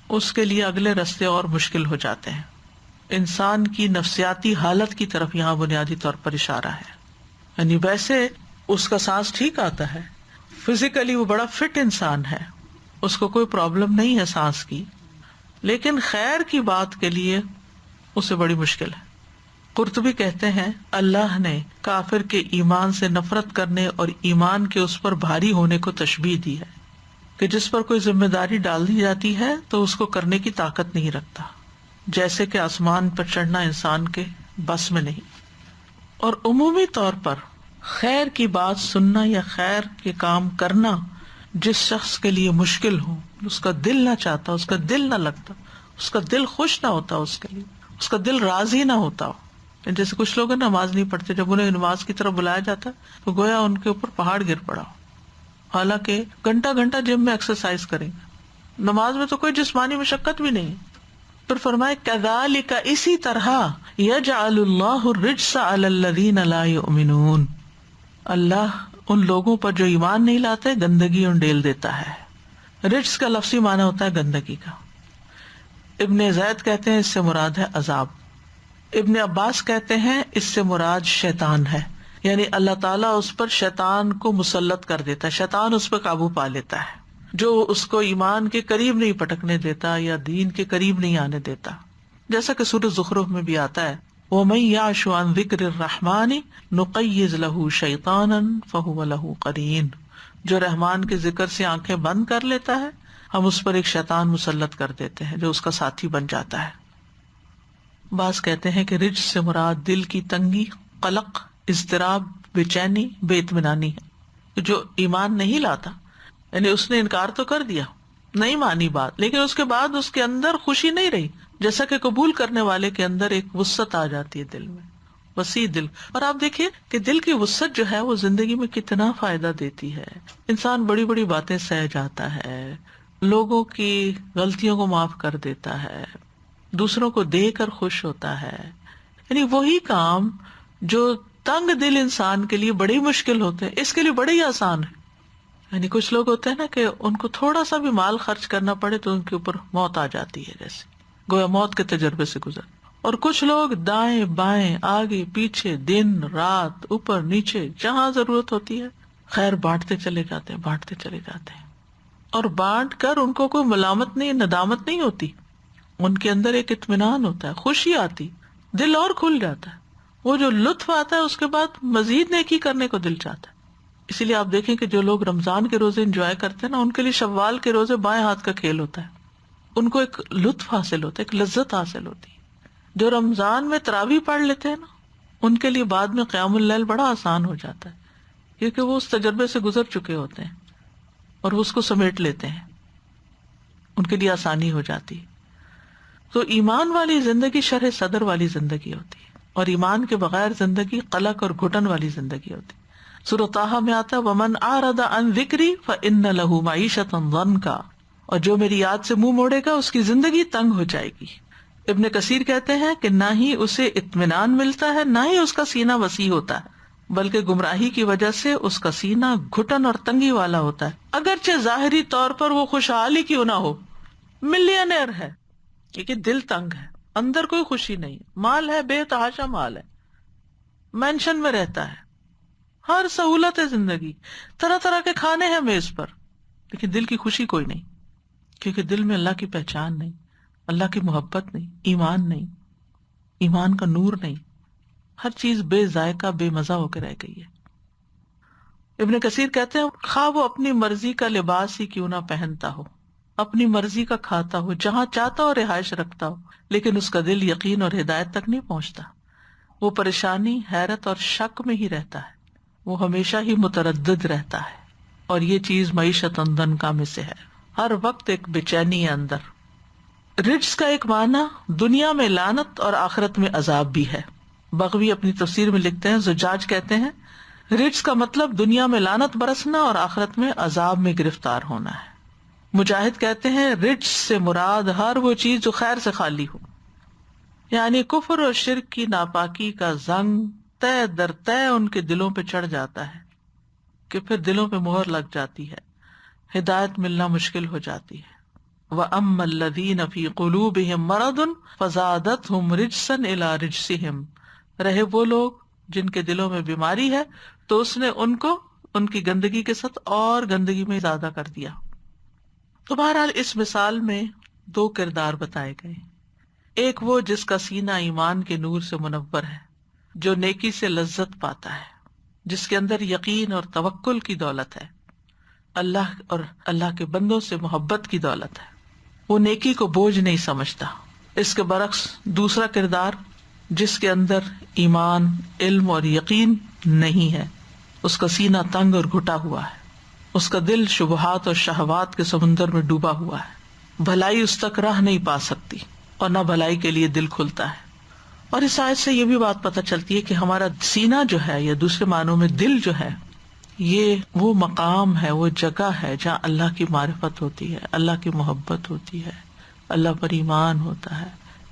اس کے لیے اگلے راستے اور مشکل ہو جاتے ہیں. انسان کی نفسیاتی حالت کی طرف یہاں بنیادی طور پر اشارہ ہے. یعنی ویسے اس کا سانس ٹھیک آتا ہے، فزیکلی وہ بڑا فٹ انسان ہے، اس کو کوئی پرابلم نہیں ہے سانس کی، لیکن خیر کی بات کے لیے اسے بڑی مشکل ہے. قرطبی کہتے ہیں اللہ نے کافر کے ایمان سے نفرت کرنے اور ایمان کے اس پر بھاری ہونے کو تشبیہ دی ہے کہ جس پر کوئی ذمہ داری ڈال دی جاتی ہے تو اس کو کرنے کی طاقت نہیں رکھتا، جیسے کہ آسمان پر چڑھنا انسان کے بس میں نہیں. اور عمومی طور پر خیر کی بات سننا یا خیر کے کام کرنا جس شخص کے لیے مشکل ہو، اس کا دل نہ چاہتا، اس کا دل نہ لگتا، اس کا دل خوش نہ ہوتا اس کے لیے، اس کا دل راضی نہ ہوتا ہو. جیسے کچھ لوگ نماز نہیں پڑھتے، جب انہیں نماز کی طرف بلایا جاتا تو گویا ان کے اوپر پہاڑ گر پڑا ہو، حالانکہ گھنٹہ گھنٹہ جم میں ایکسرسائز کریں گے، نماز میں تو کوئی جسمانی مشقت بھی نہیں. پھر فرمائے کذالک، اسی طرح یجعل اللہ الرجس علی الذین لا یؤمنون، اللہ ان لوگوں پر جو ایمان نہیں لاتے گندگی انڈیل دیتا ہے. رجس کا لفظی معنی ہوتا ہے گندگی کا. ابن زید کہتے ہیں اس سے مراد ہے عذاب. ابن عباس کہتے ہیں اس سے مراد شیطان ہے، یعنی اللہ تعالیٰ اس پر شیطان کو مسلط کر دیتا ہے، شیطان اس پہ قابو پا لیتا ہے، جو اس کو ایمان کے قریب نہیں پٹکنے دیتا یا دین کے قریب نہیں آنے دیتا. جیسا کہ سورۃ زخرف میں بھی آتا ہے وَمَن يَعْشُ عَن ذِكْرِ الرَّحْمَنِ نُقَيِّضْ لَهُ شَيْطَانًا فَهُوَ لَهُ قَرِينٌ، جو رحمان کے ذکر سے آنکھیں بند کر لیتا ہے ہم اس پر ایک شیطان مسلط کر دیتے ہیں جو اس کا ساتھی بن جاتا ہے. بعض کہتے ہیں کہ رجس سے مراد دل کی تنگی، قلق، اضطراب، بے چینی، بے اطمینانی ہے. جو ایمان نہیں لاتا، یعنی اس نے انکار تو کر دیا، نہیں مانی بات، لیکن اس کے بعد اس کے اندر خوشی نہیں رہی، جیسا کہ قبول کرنے والے کے اندر ایک وسعت آ جاتی ہے دل میں، وسیع دل. اور آپ دیکھیے کہ دل کی وسعت جو ہے وہ زندگی میں کتنا فائدہ دیتی ہے. انسان بڑی بڑی باتیں سہ جاتا ہے، لوگوں کی غلطیوں کو معاف کر دیتا ہے، دوسروں کو دے کر خوش ہوتا ہے. یعنی وہی کام جو تنگ دل انسان کے لیے بڑی مشکل ہوتے ہیں اس کے لیے بڑے ہی آسان ہے. یعنی کچھ لوگ ہوتے ہیں نا کہ ان کو تھوڑا سا بھی مال خرچ کرنا پڑے تو ان کے اوپر موت آ جاتی ہے، جیسے گویا موت کے تجربے سے گزر. اور کچھ لوگ دائیں بائیں آگے پیچھے دن رات اوپر نیچے جہاں ضرورت ہوتی ہے خیر بانٹتے چلے جاتے ہیں، بانٹتے چلے جاتے ہیں. اور بانٹ کر ان کو کوئی ملامت نہیں، ندامت نہیں ہوتی، ان کے اندر ایک اطمینان ہوتا ہے، خوشی آتی، دل اور کھل جاتا ہے. وہ جو لطف آتا ہے اس کے بعد مزید نیکی کرنے کو دل چاہتا ہے. اسی لیے آپ دیکھیں کہ جو لوگ رمضان کے روزے انجوائے کرتے ہیں نا، ان کے لیے شوال کے روزے بائیں ہاتھ کا کھیل ہوتا ہے. ان کو ایک لطف حاصل ہوتا ہے، ایک لذت حاصل ہوتی ہے. جو رمضان میں تراویح پڑھ لیتے ہیں نا، ان کے لیے بعد میں قیام اللیل بڑا آسان ہو جاتا ہے، کیونکہ وہ اس تجربے سے گزر چکے ہوتے ہیں اور وہ اس کو سمیٹ لیتے ہیں، ان کے لیے آسانی ہو جاتی ہے. تو ایمان والی زندگی شرح صدر والی زندگی ہوتی ہے، اور ایمان کے بغیر زندگی قلق اور گھٹن والی زندگی ہوتی ہے. سورۃ طٰہٰ میں آتا ہے وَمَنْ أَعْرَضَ عَنْ ذِكْرِي فَإِنَّ لَهُ مَعِيشَةً ضَنْكًا، اور جو میری یاد سے منہ موڑے گا اس کی زندگی تنگ ہو جائے گی. ابن کثیر کہتے ہیں کہ نہ ہی اسے اطمینان ملتا ہے نہ ہی اس کا سینہ وسیع ہوتا ہے، بلکہ گمراہی کی وجہ سے اس کا سینہ گھٹن اور تنگی والا ہوتا ہے، اگرچہ ظاہری طور پر وہ خوشحال ہی کیوں نہ ہو، ملینئر ہے، لیکن دل تنگ ہے، اندر کوئی خوشی نہیں. مال ہے، بے تحاشا مال ہے، مینشن میں رہتا ہے، ہر سہولت ہے زندگی، طرح طرح کے کھانے ہیں میز پر، لیکن دل کی خوشی کوئی نہیں، کیونکہ دل میں اللہ کی پہچان نہیں، اللہ کی محبت نہیں، ایمان نہیں، ایمان کا نور نہیں، ہر چیز بے ذائقہ بے مزہ ہو کے رہ گئی ہے. ابن کثیر کہتے ہیں خواہ وہ اپنی مرضی کا لباس ہی کیوں نہ پہنتا ہو، اپنی مرضی کا کھاتا ہو، جہاں چاہتا ہو رہائش رکھتا ہو، لیکن اس کا دل یقین اور ہدایت تک نہیں پہنچتا، وہ پریشانی، حیرت اور شک میں ہی رہتا ہے، وہ ہمیشہ ہی متردد رہتا ہے. اور یہ چیز معیشت ضنکا میں سے ہے، ہر وقت ایک بے چینی ہے اندر. رجس کا ایک معنی دنیا میں لعنت اور آخرت میں عذاب بھی ہے. بغوی اپنی تفسیر میں لکھتے ہیں، زجاج کہتے ہیں رجس کا مطلب دنیا میں لعنت برسنا اور آخرت میں عذاب میں گرفتار ہونا ہے. مجاہد کہتے ہیں رجس سے مراد ہر وہ چیز جو خیر سے خالی ہو، یعنی کفر اور شرک کی ناپاکی کا زنگ طے در طے ان کے دلوں پہ چڑھ جاتا ہے کہ پھر دلوں پہ مہر لگ جاتی ہے، ہدایت ملنا مشکل ہو جاتی ہے. وَأَمَّا الَّذِينَ فِي قُلُوبِهِم مَرَضٌ فَزَادَتْهُمْ رِجْسًا إِلَىٰ رِجْسِهِمْ، رہے وہ لوگ جن کے دلوں میں بیماری ہے تو اس نے ان کو ان کی گندگی کے ساتھ اور گندگی میں زیادہ کر دیا. تو بہرحال اس مثال میں دو کردار بتائے گئے، ایک وہ جس کا سینہ ایمان کے نور سے منور ہے، جو نیکی سے لذت پاتا ہے، جس کے اندر یقین اور توکل کی دولت ہے، اللہ اور اللہ کے بندوں سے محبت کی دولت ہے، وہ نیکی کو بوجھ نہیں سمجھتا. اس کے برعکس دوسرا کردار جس کے اندر ایمان، علم اور یقین نہیں ہے، اس کا سینہ تنگ اور گھٹا ہوا ہے، اس کا دل شبہات اور شہوات کے سمندر میں ڈوبا ہوا ہے، بھلائی اس تک راہ نہیں پا سکتی اور نہ بھلائی کے لیے دل کھلتا ہے. اور اس آیت سے یہ بھی بات پتہ چلتی ہے کہ ہمارا سینہ جو ہے، یا دوسرے معنوں میں دل جو ہے، یہ وہ مقام ہے، وہ جگہ ہے جہاں اللہ کی معرفت ہوتی ہے، اللہ کی محبت ہوتی ہے، اللہ پر ایمان ہوتا ہے،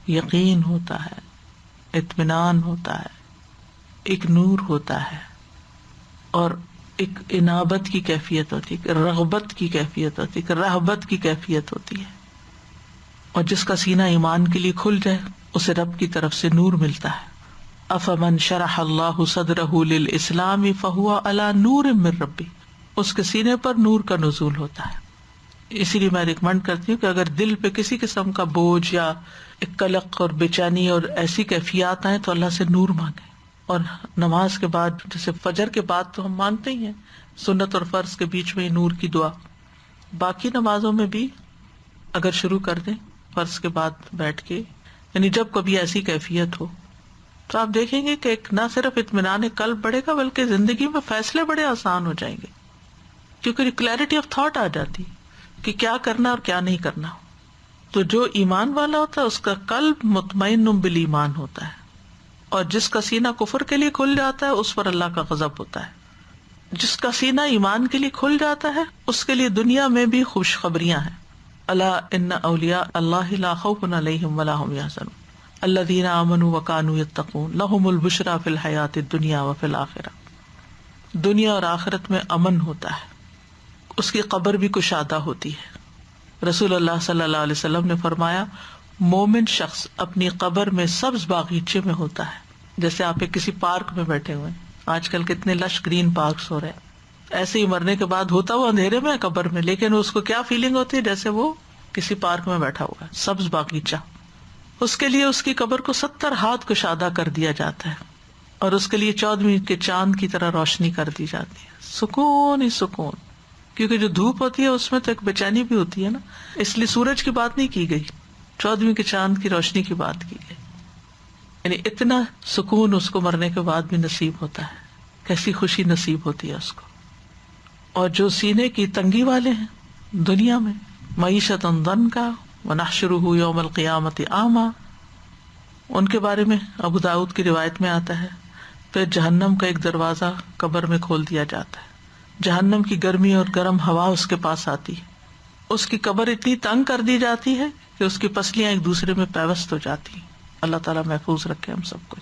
یقین ہوتا ہے، اطمینان ہوتا ہے، ایک نور ہوتا ہے، اور ایک انابت کی کیفیت ہوتی ہے، رغبت کی کیفیت ہوتی ہے، رہبت کی کیفیت ہوتی ہے. اور جس کا سینہ ایمان کے لیے کھل جائے اسے رب کی طرف سے نور ملتا ہے. افمن شرح اللہ صدرہ للاسلام فہو علی نور من ربہ، اس کے سینے پر نور کا نزول ہوتا ہے. اسی لیے میں ریکمینڈ کرتی ہوں کہ اگر دل پہ کسی قسم کا بوجھ یا ایک قلق اور بے چینی اور ایسی کیفیات آئیں تو اللہ سے نور مانگیں. اور نماز کے بعد، جیسے فجر کے بعد تو ہم مانتے ہی ہیں، سنت اور فرض کے بیچ میں نور کی دعا، باقی نمازوں میں بھی اگر شروع کر دیں فرض کے بعد بیٹھ کے، یعنی جب کبھی ایسی کیفیت ہو تو آپ دیکھیں گے کہ ایک نہ صرف اطمینان قلب بڑھے گا بلکہ زندگی میں فیصلے بڑے آسان ہو جائیں گے، کیونکہ کلیئرٹی آف تھاٹ آ جاتی کہ کیا کرنا اور کیا نہیں کرنا. تو جو ایمان والا ہوتا ہے اس کا قلب مطمئن بالایمان ہوتا ہے، اور جس کا سینہ کفر کے لیے کھل جاتا ہے اس پر اللہ کا غضب ہوتا ہے. جس کا سینہ ایمان کے لیے کھل جاتا ہے اس کے لیے دنیا میں بھی خوشخبریاں ہیں. الا ان اولیاء اللہ لا خوف علیہم ولا هم يحزنون الذین آمنوا وکانوا یتقون لهم البشری فی الحیاۃ الدنیا وفی الآخرہ. دنیا اور آخرت میں امن ہوتا ہے، اس کی قبر بھی کشادہ ہوتی ہے. رسول اللہ صلی اللہ علیہ وسلم نے فرمایا مومن شخص اپنی قبر میں سبز باغیچے میں ہوتا ہے، جیسے آپ ایک کسی پارک میں بیٹھے ہوئے ہیں. آج کل کتنے لش گرین پارکس ہو رہے ہیں. ایسے ہی مرنے کے بعد ہوتا وہ اندھیرے میں قبر میں، لیکن اس کو کیا فیلنگ ہوتی ہے؟ جیسے وہ کسی پارک میں بیٹھا ہوا ہے، سبز باغیچہ. اس کے لیے اس کی قبر کو 70 ہاتھ کشادہ کر دیا جاتا ہے، اور اس کے لیے 14ویں کے چاند کی طرح روشنی کر دی جاتی ہے. سکون ہی سکون، کیونکہ جو دھوپ ہوتی ہے اس میں تو ایک بے چینی بھی ہوتی ہے نا، اس لیے سورج کی بات نہیں کی گئی، 14ویں کے چاند کی روشنی کی بات کی گئی. یعنی اتنا سکون اس کو مرنے کے بعد بھی نصیب ہوتا ہے، کیسی خوشی نصیب ہوتی ہے اس کو. اور جو سینے کی تنگی والے ہیں دنیا میں، معیشت ضنکا ونحشرہ یوم القیامت اعمی، ان کے بارے میں ابو داؤد کی روایت میں آتا ہے پھر جہنم کا ایک دروازہ قبر میں کھول دیا جاتا ہے. جہنم کی گرمی اور گرم ہوا اس کے پاس آتی ہے، اس کی قبر اتنی تنگ کر دی جاتی ہے کہ اس کی پسلیاں ایک دوسرے میں پیوست ہو جاتی ہیں. اللہ تعالیٰ محفوظ رکھے ہم سب کو.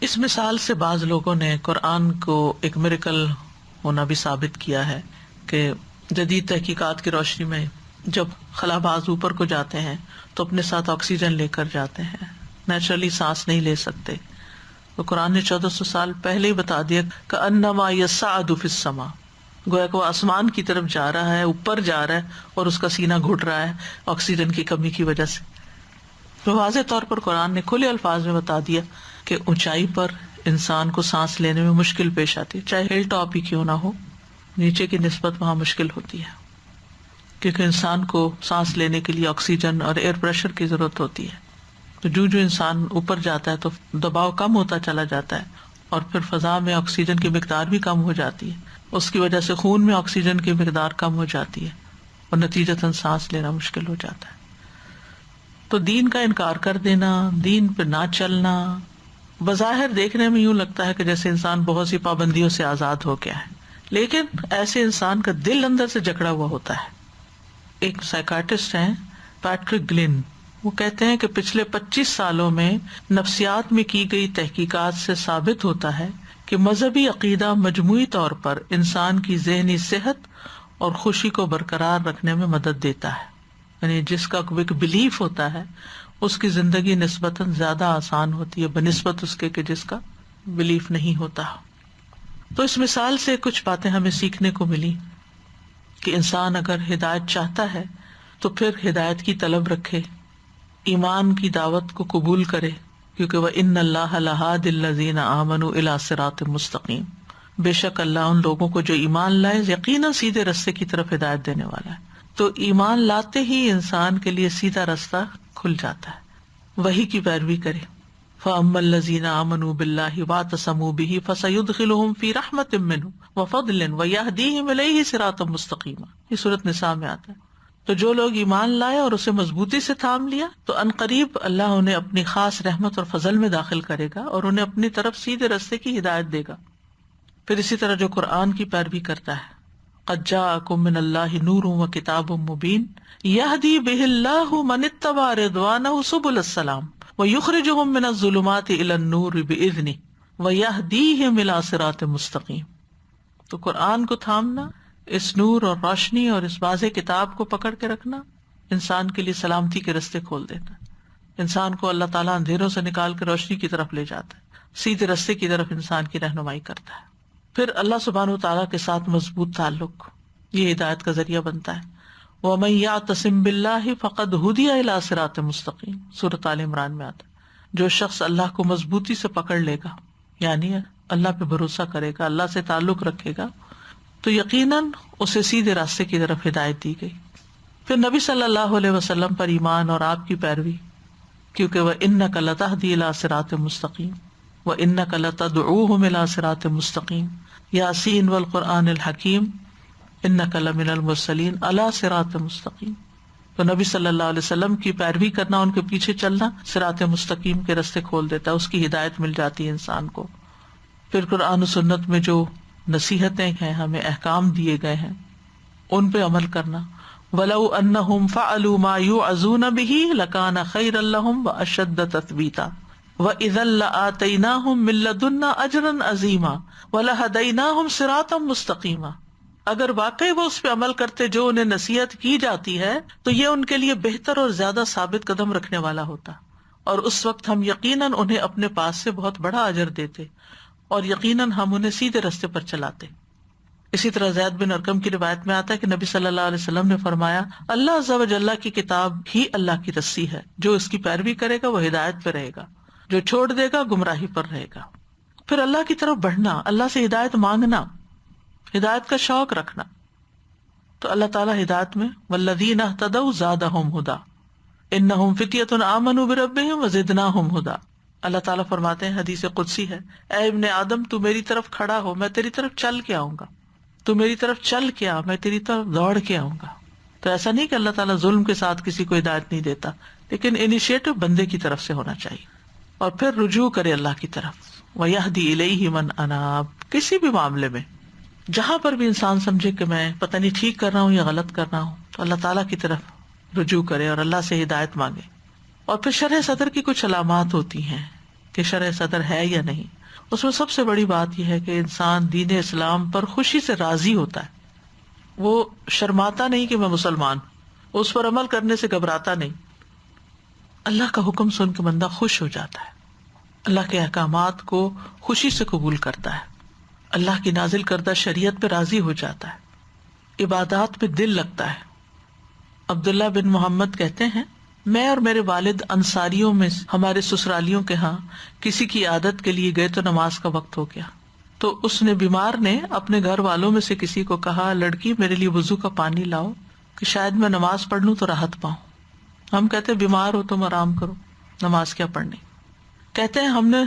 اس مثال سے بعض لوگوں نے قرآن کو ایک میریکل ہونا بھی ثابت کیا ہے کہ جدید تحقیقات کی روشنی میں جب خلا باز اوپر کو جاتے ہیں تو اپنے ساتھ آکسیجن لے کر جاتے ہیں، نیچرلی سانس نہیں لے سکتے. تو قرآن نے 1400 سال پہلے ہی بتا دیا کہ انما یصعد فی السماء، گویا کہ وہ آسمان کی طرف جا رہا ہے، اوپر جا رہا ہے، اور اس کا سینہ گھٹ رہا ہے آکسیجن کی کمی کی وجہ سے. تو واضح طور پر قرآن نے کھلے الفاظ میں بتا دیا کہ اونچائی پر انسان کو سانس لینے میں مشکل پیش آتی ہے، چاہے ہل ٹاپ ہی کیوں نہ ہو، نیچے کی نسبت وہاں مشکل ہوتی ہے، کیونکہ انسان کو سانس لینے کے لیے آکسیجن اور ایئر پریشر کی ضرورت ہوتی ہے. تو جو انسان اوپر جاتا ہے تو دباؤ کم ہوتا چلا جاتا ہے، اور پھر فضا میں آکسیجن کی مقدار بھی کم ہو جاتی ہے، اس کی وجہ سے خون میں آکسیجن کی مقدار کم ہو جاتی ہے، اور نتیجتاً سانس لینا مشکل ہو جاتا ہے. تو دین کا انکار کر دینا، دین پہ نہ چلنا، بظاہر دیکھنے میں یوں لگتا ہے کہ جیسے انسان بہت سی پابندیوں سے آزاد ہو گیا ہے، لیکن ایسے انسان کا دل اندر سے جکڑا ہوا ہوتا ہے. ایک سائیکاٹرسٹ ہیں پیٹرک گلن، وہ کہتے ہیں کہ پچھلے 25 سالوں میں نفسیات میں کی گئی تحقیقات سے ثابت ہوتا ہے کہ مذہبی عقیدہ مجموعی طور پر انسان کی ذہنی صحت اور خوشی کو برقرار رکھنے میں مدد دیتا ہے. یعنی جس کا ایک بلیف ہوتا ہے اس کی زندگی نسبتاً زیادہ آسان ہوتی ہے بنسبت اس کے کہ جس کا بلیف نہیں ہوتا. تو اس مثال سے کچھ باتیں ہمیں سیکھنے کو ملی کہ انسان اگر ہدایت چاہتا ہے تو پھر ہدایت کی طلب رکھے، ایمان کی دعوت کو قبول کرے، کیونکہ وَإِنَّ اللَّهَ لَهَادِ الَّذِينَ آمَنُوا إِلَىٰ صِرَاطٍ مُسْتَقِيمٍ، بے شک اللہ ان لوگوں کو جو ایمان لائے یقیناً سیدھے رستے کی طرف ہدایت دینے والا ہے. تو ایمان لاتے ہی انسان کے لیے سیدھا رستہ کھل جاتا ہے، وہی کی پیروی کرے. فَأَمَّا الَّذِينَ آمَنُوا بِاللَّهِ وَاعْتَصَمُوا بِهِ فَسَيُدْخِلُهُمْ فِي رَحْمَةٍ مِّنْهُ وَفَضْلٍ وَيَهْدِيهِمْ إِلَيْهِ صِرَاطًا مُسْتَقِيمًا. یہ سورۃ نساء میں آتا ہے. تو جو لوگ ایمان لائے اور اسے مضبوطی سے تھام لیا تو عنقریب اللہ انہیں اپنی خاص رحمت اور فضل میں داخل کرے گا اور انہیں اپنی طرف سیدھے راستے کی ہدایت دے گا۔ پھر اسی طرح جو قرآن کی پیروی کرتا ہے، قد جاءکم من اللہ نور و کتاب مبین یہدی بہ اللہ من اتبع رضوانہ سبل السلام ویخرجہم من الظلمات الی النور بإذنہ ویہدیہم الی صراط مستقیم۔ تو قرآن کو تھامنا، اس نور اور روشنی اور اس واضح کتاب کو پکڑ کے رکھنا انسان کے لیے سلامتی کے راستے کھول دیتا ہے، انسان کو اللہ تعالیٰ اندھیروں سے نکال کے روشنی کی طرف لے جاتا ہے، سیدھے راستے کی طرف انسان کی رہنمائی کرتا ہے۔ پھر اللہ سبحانہ وتعالیٰ کے ساتھ مضبوط تعلق، یہ ہدایت کا ذریعہ بنتا ہے۔ وَمَن يَعْتَصِم بِاللَّهِ فَقَدْ هُدِيَ إِلَىٰ صِرَاطٍ مُسْتَقِيمٍ، سورۃ آل عمران میں آتا ہے۔ جو شخص اللہ کو مضبوطی سے پکڑ لے گا، یعنی اللہ پہ بھروسہ کرے گا، اللہ سے تعلق رکھے گا، تو یقیناً اسے سیدھے راستے کی طرف ہدایت دی گئی۔ پھر نبی صلی اللہ علیہ وسلم پر ایمان اور آپ کی پیروی، کیونکہ وَإِنَّكَ لَتَهْدِي إِلَىٰ صِرَاطٍ مُسْتَقِيمٍ وَإِنَّكَ لَتَدْعُوهُمْ إِلَىٰ صِرَاطٍ مُسْتَقِيمٍ یاسین والقرآن الحکیم انک لمن المرسلین علی صراط مستقیم۔ تو نبی صلی اللہ علیہ وسلم کی پیروی کرنا، ان کے پیچھے چلنا صراط مستقیم کے راستے کھول دیتا ہے، اس کی ہدایت مل جاتی ہے انسان کو۔ پھر قرآن و سنت میں جو نصیحتیں ہیں، ہمیں احکام دیے گئے ہیں، ان پہ عمل کرنا۔ وَلَوْ أَنَّهُمْ فَعَلُوا مَا يُوعَظُونَ بِهِ لَكَانَ خَيْرًا لَهُمْ وَأَشَدَّ تَثْبِيتًا وَإِذًا لَآتَيْنَاهُمْ مِن لَّدُنَّا أَجْرًا عَظِيمًا وَلَهَدَيْنَاهُمْ صِرَاطًا مُسْتَقِيمًا۔ اگر واقعی وہ اس پہ عمل کرتے جو انہیں نصیحت کی جاتی ہے تو یہ ان کے لیے بہتر اور زیادہ ثابت قدم رکھنے والا ہوتا، اور اس وقت ہم یقیناً انہیں اپنے پاس سے بہت بڑا اجر دیتے، اور یقیناً ہم انہیں سیدھے راستے پر چلاتے۔ اسی طرح زید بن ارقم کی روایت میں آتا ہے کہ نبی صلی اللہ علیہ وسلم نے فرمایا، اللہ عز و جل کی کتاب ہی اللہ کی رسی ہے، جو اس کی پیروی کرے گا وہ ہدایت پہ رہے گا، جو چھوڑ دے گا گمراہی پر رہے گا۔ پھر اللہ کی طرف بڑھنا، اللہ سے ہدایت مانگنا، ہدایت کا شوق رکھنا۔ تو اللہ تعالیٰ ہدایت میں والذین اہتدوا زادہم ہدی انہم فتیۃ آمنوا بربہم وزدناہم ہدی۔ اللہ تعالیٰ فرماتے ہیں، حدیث قدسی ہے، اے ابن آدم تو میری طرف کھڑا ہو، میں تیری طرف چل کے آؤں گا، تو میری طرف چل کے آ، میں تیری طرف دوڑ کے آؤں گا۔ تو ایسا نہیں کہ اللہ تعالیٰ ظلم کے ساتھ کسی کو ہدایت نہیں دیتا، لیکن انیشیٹو بندے کی طرف سے ہونا چاہیے، اور پھر رجوع کرے اللہ کی طرف۔ وَيَهْدِي إِلَيْهِ مَنْ أَنَابَ، کسی بھی معاملے میں جہاں پر بھی انسان سمجھے کہ میں پتہ نہیں ٹھیک کر رہا ہوں یا غلط کر رہا ہوں، تو اللہ تعالیٰ کی طرف رجوع کرے اور اللہ سے ہدایت مانگے۔ اور پھر شرح صدر کی کچھ علامات ہوتی ہیں کہ شرح صدر ہے یا نہیں۔ اس میں سب سے بڑی بات یہ ہے کہ انسان دین اسلام پر خوشی سے راضی ہوتا ہے، وہ شرماتا نہیں کہ میں مسلمان ہوں، اس پر عمل کرنے سے گھبراتا نہیں۔ اللہ کا حکم سن کے بندہ خوش ہو جاتا ہے، اللہ کے احکامات کو خوشی سے قبول کرتا ہے، اللہ کی نازل کردہ شریعت پہ راضی ہو جاتا ہے، عبادات پہ دل لگتا ہے۔ عبداللہ بن محمد کہتے ہیں، میں اور میرے والد انصاریوں میں ہمارے سسرالیوں کے ہاں کسی کی عادت کے لیے گئے تو نماز کا وقت ہو گیا، تو اس نے بیمار نے اپنے گھر والوں میں سے کسی کو کہا، لڑکی میرے لیے وضو کا پانی لاؤ کہ شاید میں نماز پڑھ لوں تو راحت پاؤں۔ ہم کہتے بیمار ہو تم آرام کرو، نماز کیا پڑھنی۔ کہتے ہیں ہم نے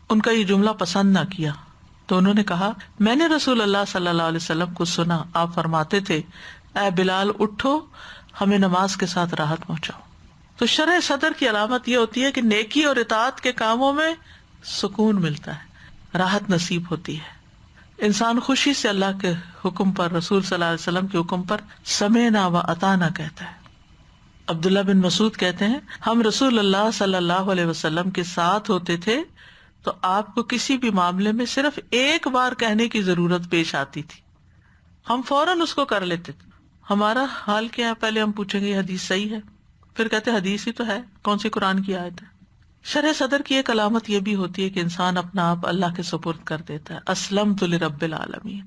ان کا یہ جملہ پسند نہ کیا، تو انہوں نے کہا، میں نے رسول اللہ صلی اللہ علیہ وسلم کو سنا، آپ فرماتے تھے، اے بلال اٹھو، ہمیں نماز کے ساتھ راحت پہنچاؤ۔ تو شرح صدر کی علامت یہ ہوتی ہے کہ نیکی اور اطاعت کے کاموں میں سکون ملتا ہے، راحت نصیب ہوتی ہے، انسان خوشی سے اللہ کے حکم پر، رسول صلی اللہ علیہ وسلم کے حکم پر سمعنا و اطعنا کہتا ہے۔ عبداللہ بن مسعود کہتے ہیں، ہم رسول اللہ صلی اللہ علیہ وسلم کے ساتھ ہوتے تھے تو آپ کو کسی بھی معاملے میں صرف ایک بار کہنے کی ضرورت پیش آتی تھی، ہم فوراً اس کو کر لیتے تھے۔ ہمارا حال کیا ہے، پہلے ہم پوچھیں گے یہ حدیث صحیح ہے، پھر کہتے حدیث ہی تو ہے، کون سی قرآن کی آیت ہے۔ شرح صدر کی ایک علامت یہ بھی ہوتی ہے کہ انسان اپنا آپ اللہ کے سپرد کر دیتا ہے، اسلمت لرب العالمین،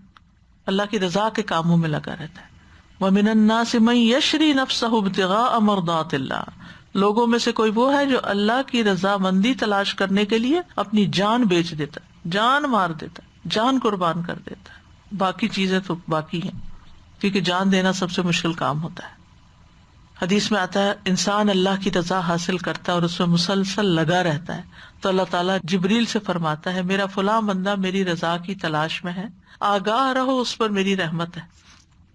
اللہ کی رضا کے کاموں میں لگا رہتا ہے۔ وَمِنَ النَّاسِ مَن يَشْرِي نَفْسَهُ ابْتِغَاءَ مَرْضَاتِ اللَّهِ، لوگوں میں سے کوئی وہ ہے جو اللہ کی رضا مندی تلاش کرنے کے لیے اپنی جان بیچ دیتا ہے، جان مار دیتا ہے، جان قربان کر دیتا ہے، باقی چیزیں تو باقی ہیں، کیونکہ جان دینا سب سے مشکل کام ہوتا ہے۔ حدیث میں آتا ہے، انسان اللہ کی رضا حاصل کرتا ہے اور اس میں مسلسل لگا رہتا ہے تو اللہ تعالیٰ جبریل سے فرماتا ہے، میرا فلاں بندہ میری رضا کی تلاش میں ہے، آگاہ رہو، اس پر میری رحمت ہے۔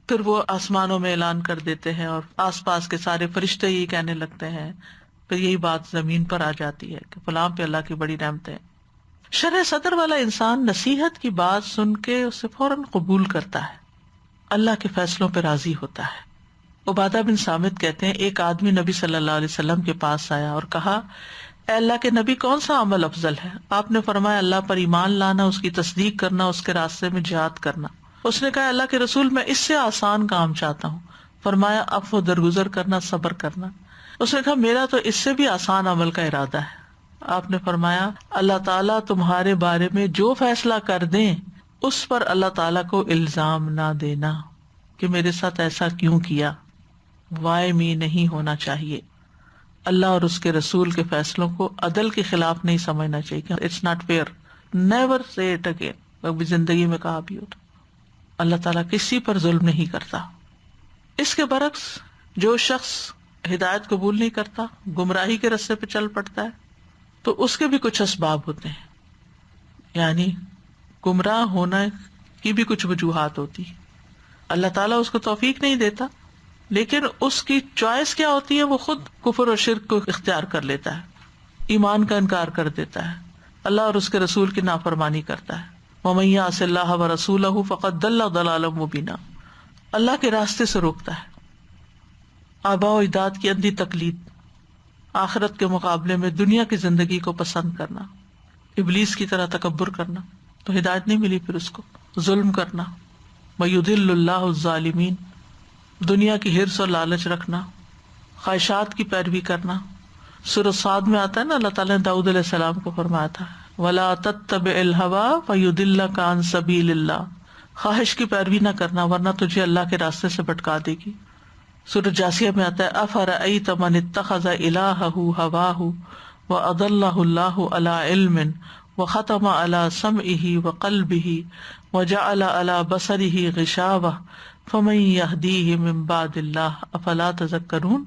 پھر وہ آسمانوں میں اعلان کر دیتے ہیں اور آس پاس کے سارے فرشتے یہی کہنے لگتے ہیں، پھر یہی بات زمین پر آ جاتی ہے کہ فلاں پہ اللہ کی بڑی نعمتیں۔ شرح صدر والا انسان نصیحت کی بات سن کے اسے فوراً قبول کرتا ہے، اللہ کے فیصلوں پہ راضی ہوتا ہے۔ عبادہ بن صامت کہتے ہیں ایک آدمی نبی صلی اللہ علیہ وسلم کے پاس آیا اور کہا، اے اللہ کے نبی، کون سا عمل افضل ہے؟ آپ نے فرمایا اللہ پر ایمان لانا، اس کی تصدیق کرنا، اس کے راستے میں جہاد کرنا۔ اس نے کہا اللہ کے رسول، میں اس سے آسان کام چاہتا ہوں۔ فرمایا عفو درگزر کرنا، صبر کرنا۔ اس نے کہا میرا تو اس سے بھی آسان عمل کا ارادہ ہے۔ آپ نے فرمایا اللہ تعالیٰ تمہارے بارے میں جو فیصلہ کر دیں اس پر اللہ تعالیٰ کو الزام نہ دینا کہ میرے ساتھ ایسا کیوں کیا، وائی می نہیں ہونا چاہیے۔ اللہ اور اس کے رسول کے فیصلوں کو عدل کے خلاف نہیں سمجھنا چاہیے، اٹس ناٹ فیئر، نیور سے اٹ اگین۔ ابھی زندگی میں کہا بھی ہوتا، اللہ تعالیٰ کسی پر ظلم نہیں کرتا۔ اس کے برعکس جو شخص ہدایت قبول نہیں کرتا، گمراہی کے راستے پہ چل پڑتا ہے، تو اس کے بھی کچھ اسباب ہوتے ہیں، یعنی گمراہ ہونا کی بھی کچھ وجوہات ہوتی ہے۔ اللہ تعالیٰ اس کو توفیق نہیں دیتا، لیکن اس کی چوائس کیا ہوتی ہے؟ وہ خود کفر اور شرک کو اختیار کر لیتا ہے، ایمان کا انکار کر دیتا ہے، اللہ اور اس کے رسول کی نافرمانی کرتا ہے۔ وَمَن يَعْصِ اللَّهَ وَرَسُولَهُ فَقَدْ ضَلَّ ضَلَالًا مُبِينًا، اللہ کے راستے سے روکتا ہے۔ آباء و اجداد کی اندھی تقلید، آخرت کے مقابلے میں دنیا کی زندگی کو پسند کرنا، ابلیس کی طرح تکبر کرنا، تو ہدایت نہیں ملی۔ پھر اس کو ظلم کرنا، وَيُضِلُّ اللَّهُ الظَّالِمِينَ، دنیا کی حرص اور لالچ رکھنا، خواہشات کی پیروی کرنا۔ سورۃ صاد میں آتا ہے نا، اللہ تعالیٰ نے داؤد علیہ السلام کو فرمایا تھا وَلَا تَتَّبِعِ الْهَوَىٰ فَيُضِلَّكَ عَن سَبِيلِ اللَّهِ، خواہش کی پیروی نہ کرنا ورنہ تجھے اللہ کے راستے سے بھٹکا دے گی۔ سورۃ جاسیہ میں آتا ہے أَفَرَأَيْتَ مَنِ اتَّخَذَ إِلَٰهَهُ هَوَاهُ وَأَضَلَّهُ اللَّهُ عَلَىٰ عِلْمٍ وَخَتَمَ عَلَىٰ سَمْعِهِ وَقَلْبِهِ وَجَعَلَ عَلَىٰ بَصَرِهِ غِشَاوَةً فَمَن يَهْدِيهِ مِن بَعْدِ اللَّهِ أَفَلَا تَذَكَّرُونَ۔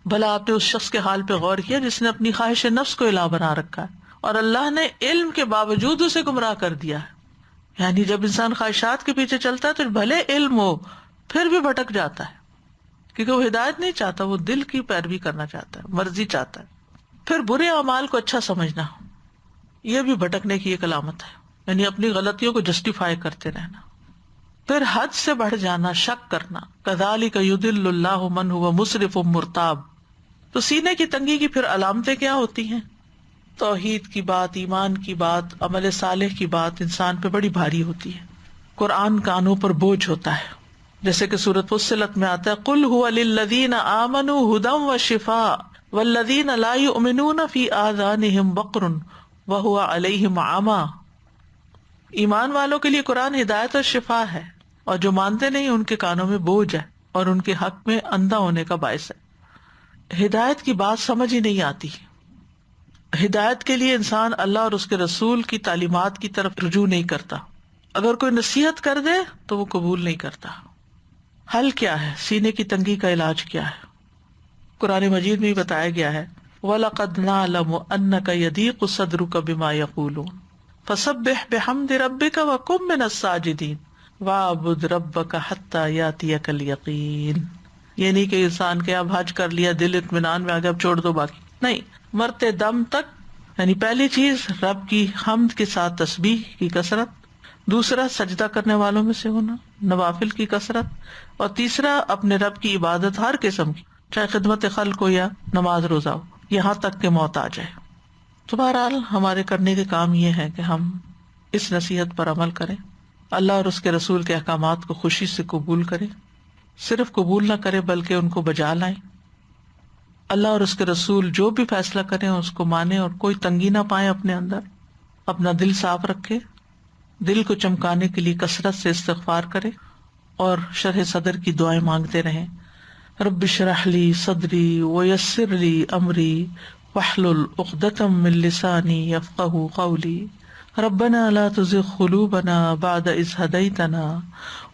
بھلا آپ نے اس شخص کے حال پہ غور کیا جس نے اپنی خواہش نفس کو الہ بنا رکھا ہے اور اللہ نے علم کے باوجود اسے گمراہ کر دیا ہے۔ یعنی جب انسان خواہشات کے پیچھے چلتا ہے تو بھلے علم ہو پھر بھی بھٹک جاتا ہے، کیونکہ وہ ہدایت نہیں چاہتا، وہ دل کی پیروی کرنا چاہتا ہے، مرضی چاہتا ہے۔ پھر برے اعمال کو اچھا سمجھنا، یہ بھی بھٹکنے کی ایک علامت ہے، یعنی اپنی غلطیوں کو جسٹیفائی کرتے رہنا۔ پھر حد سے بڑھ جانا، شک کرنا، کذالک یضل اللہ من هو مسرف مرتاب۔ تو سینے کی تنگی کی پھر علامتیں کیا ہوتی ہیں؟ توحید کی بات، ایمان کی بات، عمل صالح کی بات انسان پہ بڑی بھاری ہوتی ہے، قرآن کانوں پر بوجھ ہوتا ہے، جیسے کہ سورۃ فصلت میں آتا ہے قل هو للذین آمنوا ھدی وشفاء والذین لا یؤمنون فی آذانہم وقر وہو علیہم عمی۔ ایمان والوں کے لیے قرآن ہدایت اور شفا ہے، اور جو مانتے نہیں ان کے کانوں میں بوجھ ہے اور ان کے حق میں اندھا ہونے کا باعث ہے۔ ہدایت کی بات سمجھ ہی نہیں آتی۔ ہدایت کے لیے انسان اللہ اور اس کے رسول کی تعلیمات کی طرف رجوع نہیں کرتا، اگر کوئی نصیحت کر دے تو وہ قبول نہیں کرتا۔ حل کیا ہے؟ سینے کی تنگی کا علاج کیا ہے؟ قرآن مجید میں بتایا گیا ہے وَلَقَدْ نَعْلَمُ أَنَّكَ يَضِيقُ صَدْرُكَ بِمَا يَقُولُونَ فَسَبِّحْ بِحَمْدِ رَبِّكَ وَكُن مِّنَ السَّاجِدِينَ وَاعْبُدْ رَبَّكَ حَتَّى يَأْتِيَكَ الْيَقِينُ۔ یہ نہیں کہ انسان کے اب حج کر لیا، دل اطمینان میں آ گیا، اب چھوڑ دو باقی، نہیں، مرتے دم تک۔ یعنی پہلی چیز رب کی حمد کے ساتھ تسبیح کی کثرت، دوسرا سجدہ کرنے والوں میں سے ہونا، نوافل کی کثرت، اور تیسرا اپنے رب کی عبادت ہر قسم کی، چاہے خدمت خلق ہو یا نماز روزہ ہو، یہاں تک کہ موت آ جائے۔ تو بہرحال ہمارے کرنے کے کام یہ ہے کہ ہم اس نصیحت پر عمل کریں، اللہ اور اس کے رسول کے احکامات کو خوشی سے قبول کریں، صرف قبول نہ کریں بلکہ ان کو بجا لائیں۔ اللہ اور اس کے رسول جو بھی فیصلہ کریں اس کو مانیں اور کوئی تنگی نہ پائیں اپنے اندر، اپنا دل صاف رکھے، دل کو چمکانے کے لیے کثرت سے استغفار کرے اور شرح صدر کی دعائیں مانگتے رہیں۔ رب اشرح لی صدری ویسر لی امری واحلل عقدۃ من لسانی یفقہوا قولی ربنا لا تزغ قلوبنا بعد اذ ہدیتنا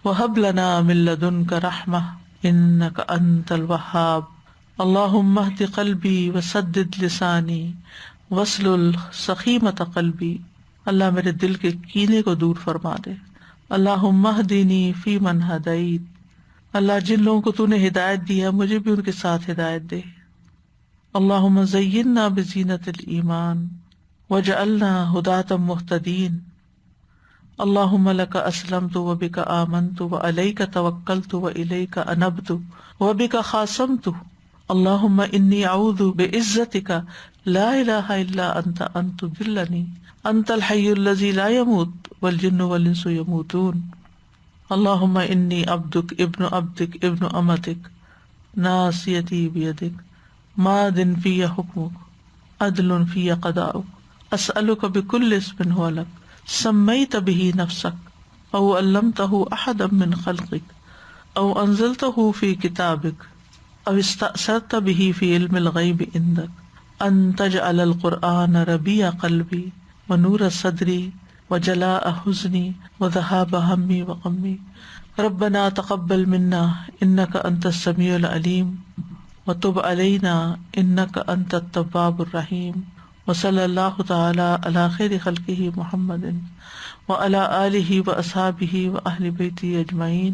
وہب لنا من لدنک رحمہ انک انت الوہاب اللہم اہد قلبی وسدد لسانی واسلل سخیمۃ قلبی۔ اللہ میرے دل کے کینے کو دور فرما دے۔ اللہم اہدنی فیمن ہدیت اللہ جن لوگوں کو تو نے ہدایت دی ہے مجھے بھی ان کے ساتھ ہدایت دے. اللہم زیننا بزینت الایمان وجعلنا ہداۃ مہتدین. اللہم لک اسلمت وبک آمنت وعلیک توکلت والیک انبت وبک خاصمت. اللہم انی اعوذ بعزتک لا الہ الا انت ان تضلنی انت الحی الذی لا یموت والجن والانس یموتون. اللہم انی عبدک ابن عبدک ابن امتک ناصیتی بیدک ماض فی حکمک عدل فی قضاؤک اسألک بکل اسم هو لک سمیت به نفسک او علمتہ احدا من خلقک او انزلتہ فی کتابک او استأثرت به فی علم الغیب عندک ان تجعل القرآن ربیع قلبی ونور صدری وجلاء حزنی وذہاب ہمی وغمی. ربنا تقبل منا انک انت السمیع العلیم وتب علینا انک انت التواب الرحیم. وصلی اللہ تعالی علی خیر خلقہ محمد وعلی آلہ واصحابہ واہل بیتہ اجمعین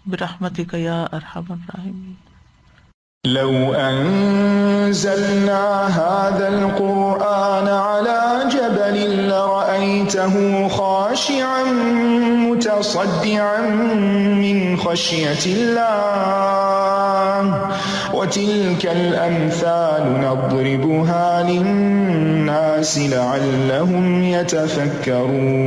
برحمتک یا ارحم الراحمین. لو أنزلنا هذا القرآن على جبل لرأيته خاشعا متصدعا من خشية الله وتلك الأمثال نضربها للناس لعلهم يتفكرون.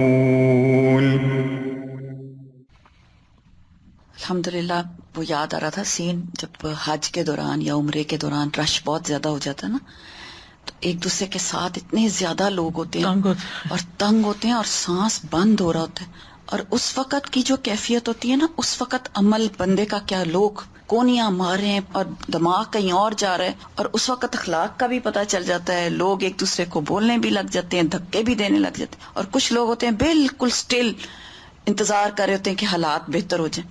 الحمدللہ وہ یاد آ رہا تھا سین جب حج کے دوران یا عمرے کے دوران رش بہت زیادہ ہو جاتا ہے نا، تو ایک دوسرے کے ساتھ اتنے زیادہ لوگ ہوتے ہیں اور تنگ ہوتے ہیں اور سانس بند ہو رہا ہوتا ہے، اور اس وقت کی جو کیفیت ہوتی ہے نا، اس وقت عمل بندے کا کیا، لوگ کونیاں مار رہے ہیں اور دماغ کہیں اور جا رہا ہے، اور اس وقت اخلاق کا بھی پتہ چل جاتا ہے، لوگ ایک دوسرے کو بولنے بھی لگ جاتے ہیں، دھکے بھی دینے لگ جاتے ہیں، اور کچھ لوگ ہوتے ہیں بالکل سٹل انتظار کر رہے ہوتے ہیں کہ حالات بہتر ہو جائیں.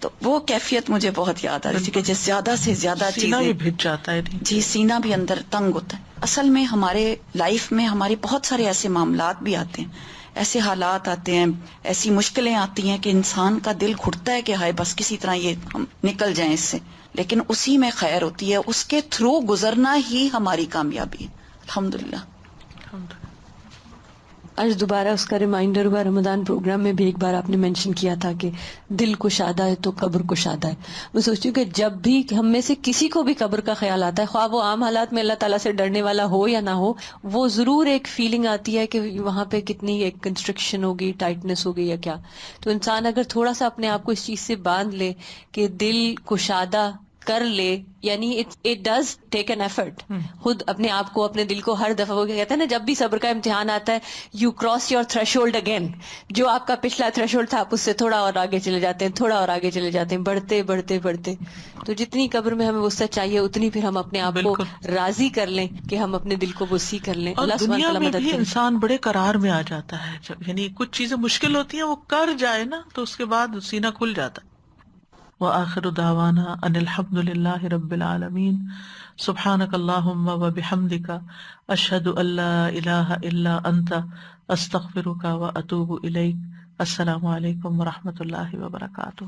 تو وہ کیفیت مجھے بہت یاد آ رہی تھی کہ جس زیادہ سے زیادہ سینہ بھی چیزیں بھج جاتا ہے. جی سینہ بھی اندر تنگ ہوتا ہے. اصل میں ہمارے لائف میں ہماری بہت سارے ایسے معاملات بھی آتے ہیں، ایسے حالات آتے ہیں، ایسی مشکلیں آتی ہیں کہ انسان کا دل گھٹتا ہے کہ ہائے بس کسی طرح یہ ہم نکل جائیں اس سے، لیکن اسی میں خیر ہوتی ہے، اس کے تھرو گزرنا ہی ہماری کامیابی ہے. الحمدللہ. آج دوبارہ اس کا ریمائنڈر ہوا، رمضان پروگرام میں بھی ایک بار آپ نے مینشن کیا تھا کہ دل کشادہ ہے تو قبر کشادہ ہے. میں سوچتی ہوں کہ جب بھی ہم میں سے کسی کو بھی قبر کا خیال آتا ہے، خواہ وہ عام حالات میں اللہ تعالیٰ سے ڈرنے والا ہو یا نہ ہو، وہ ضرور ایک فیلنگ آتی ہے کہ وہاں پہ کتنی ایک کنسٹرکشن ہوگی، ٹائٹنس ہوگی یا کیا. تو انسان اگر تھوڑا سا اپنے آپ کو اس چیز سے باندھ لے کہ دل کشادہ کر لے، یعنی it does take an effort. خود اپنے آپ کو، اپنے دل کو ہر دفعہ، وہ کہتے ہیں نا جب بھی صبر کا امتحان آتا ہے you cross your threshold again, جو آپ کا پچھلا تھریش ہولڈ تھا آپ اس سے تھوڑا اور آگے چلے جاتے ہیں، تھوڑا اور آگے چلے جاتے ہیں، بڑھتے بڑھتے بڑھتے. تو جتنی قبر میں ہمیں وسعت چاہیے اتنی پھر ہم اپنے آپ کو راضی کر لیں کہ ہم اپنے دل کو وسیع کر لیں. اور اللہ سبحانہ دنیا تعالیٰ میں مدد بھی کرے. انسان بڑے قرار میں آ جاتا ہے، یعنی کچھ چیزیں مشکل ہوتی ہیں وہ کر جائے نا تو اس کے بعد سینہ کھل جاتا ہے. وآخر دعوانا ان الحمد للہ رب العالمین. سبحانک اللہم وبحمدک اشہد ان لا الہ الا انت استغفرک واتوب الیک. السلام علیکم ورحمۃ اللہ وبرکاتہ.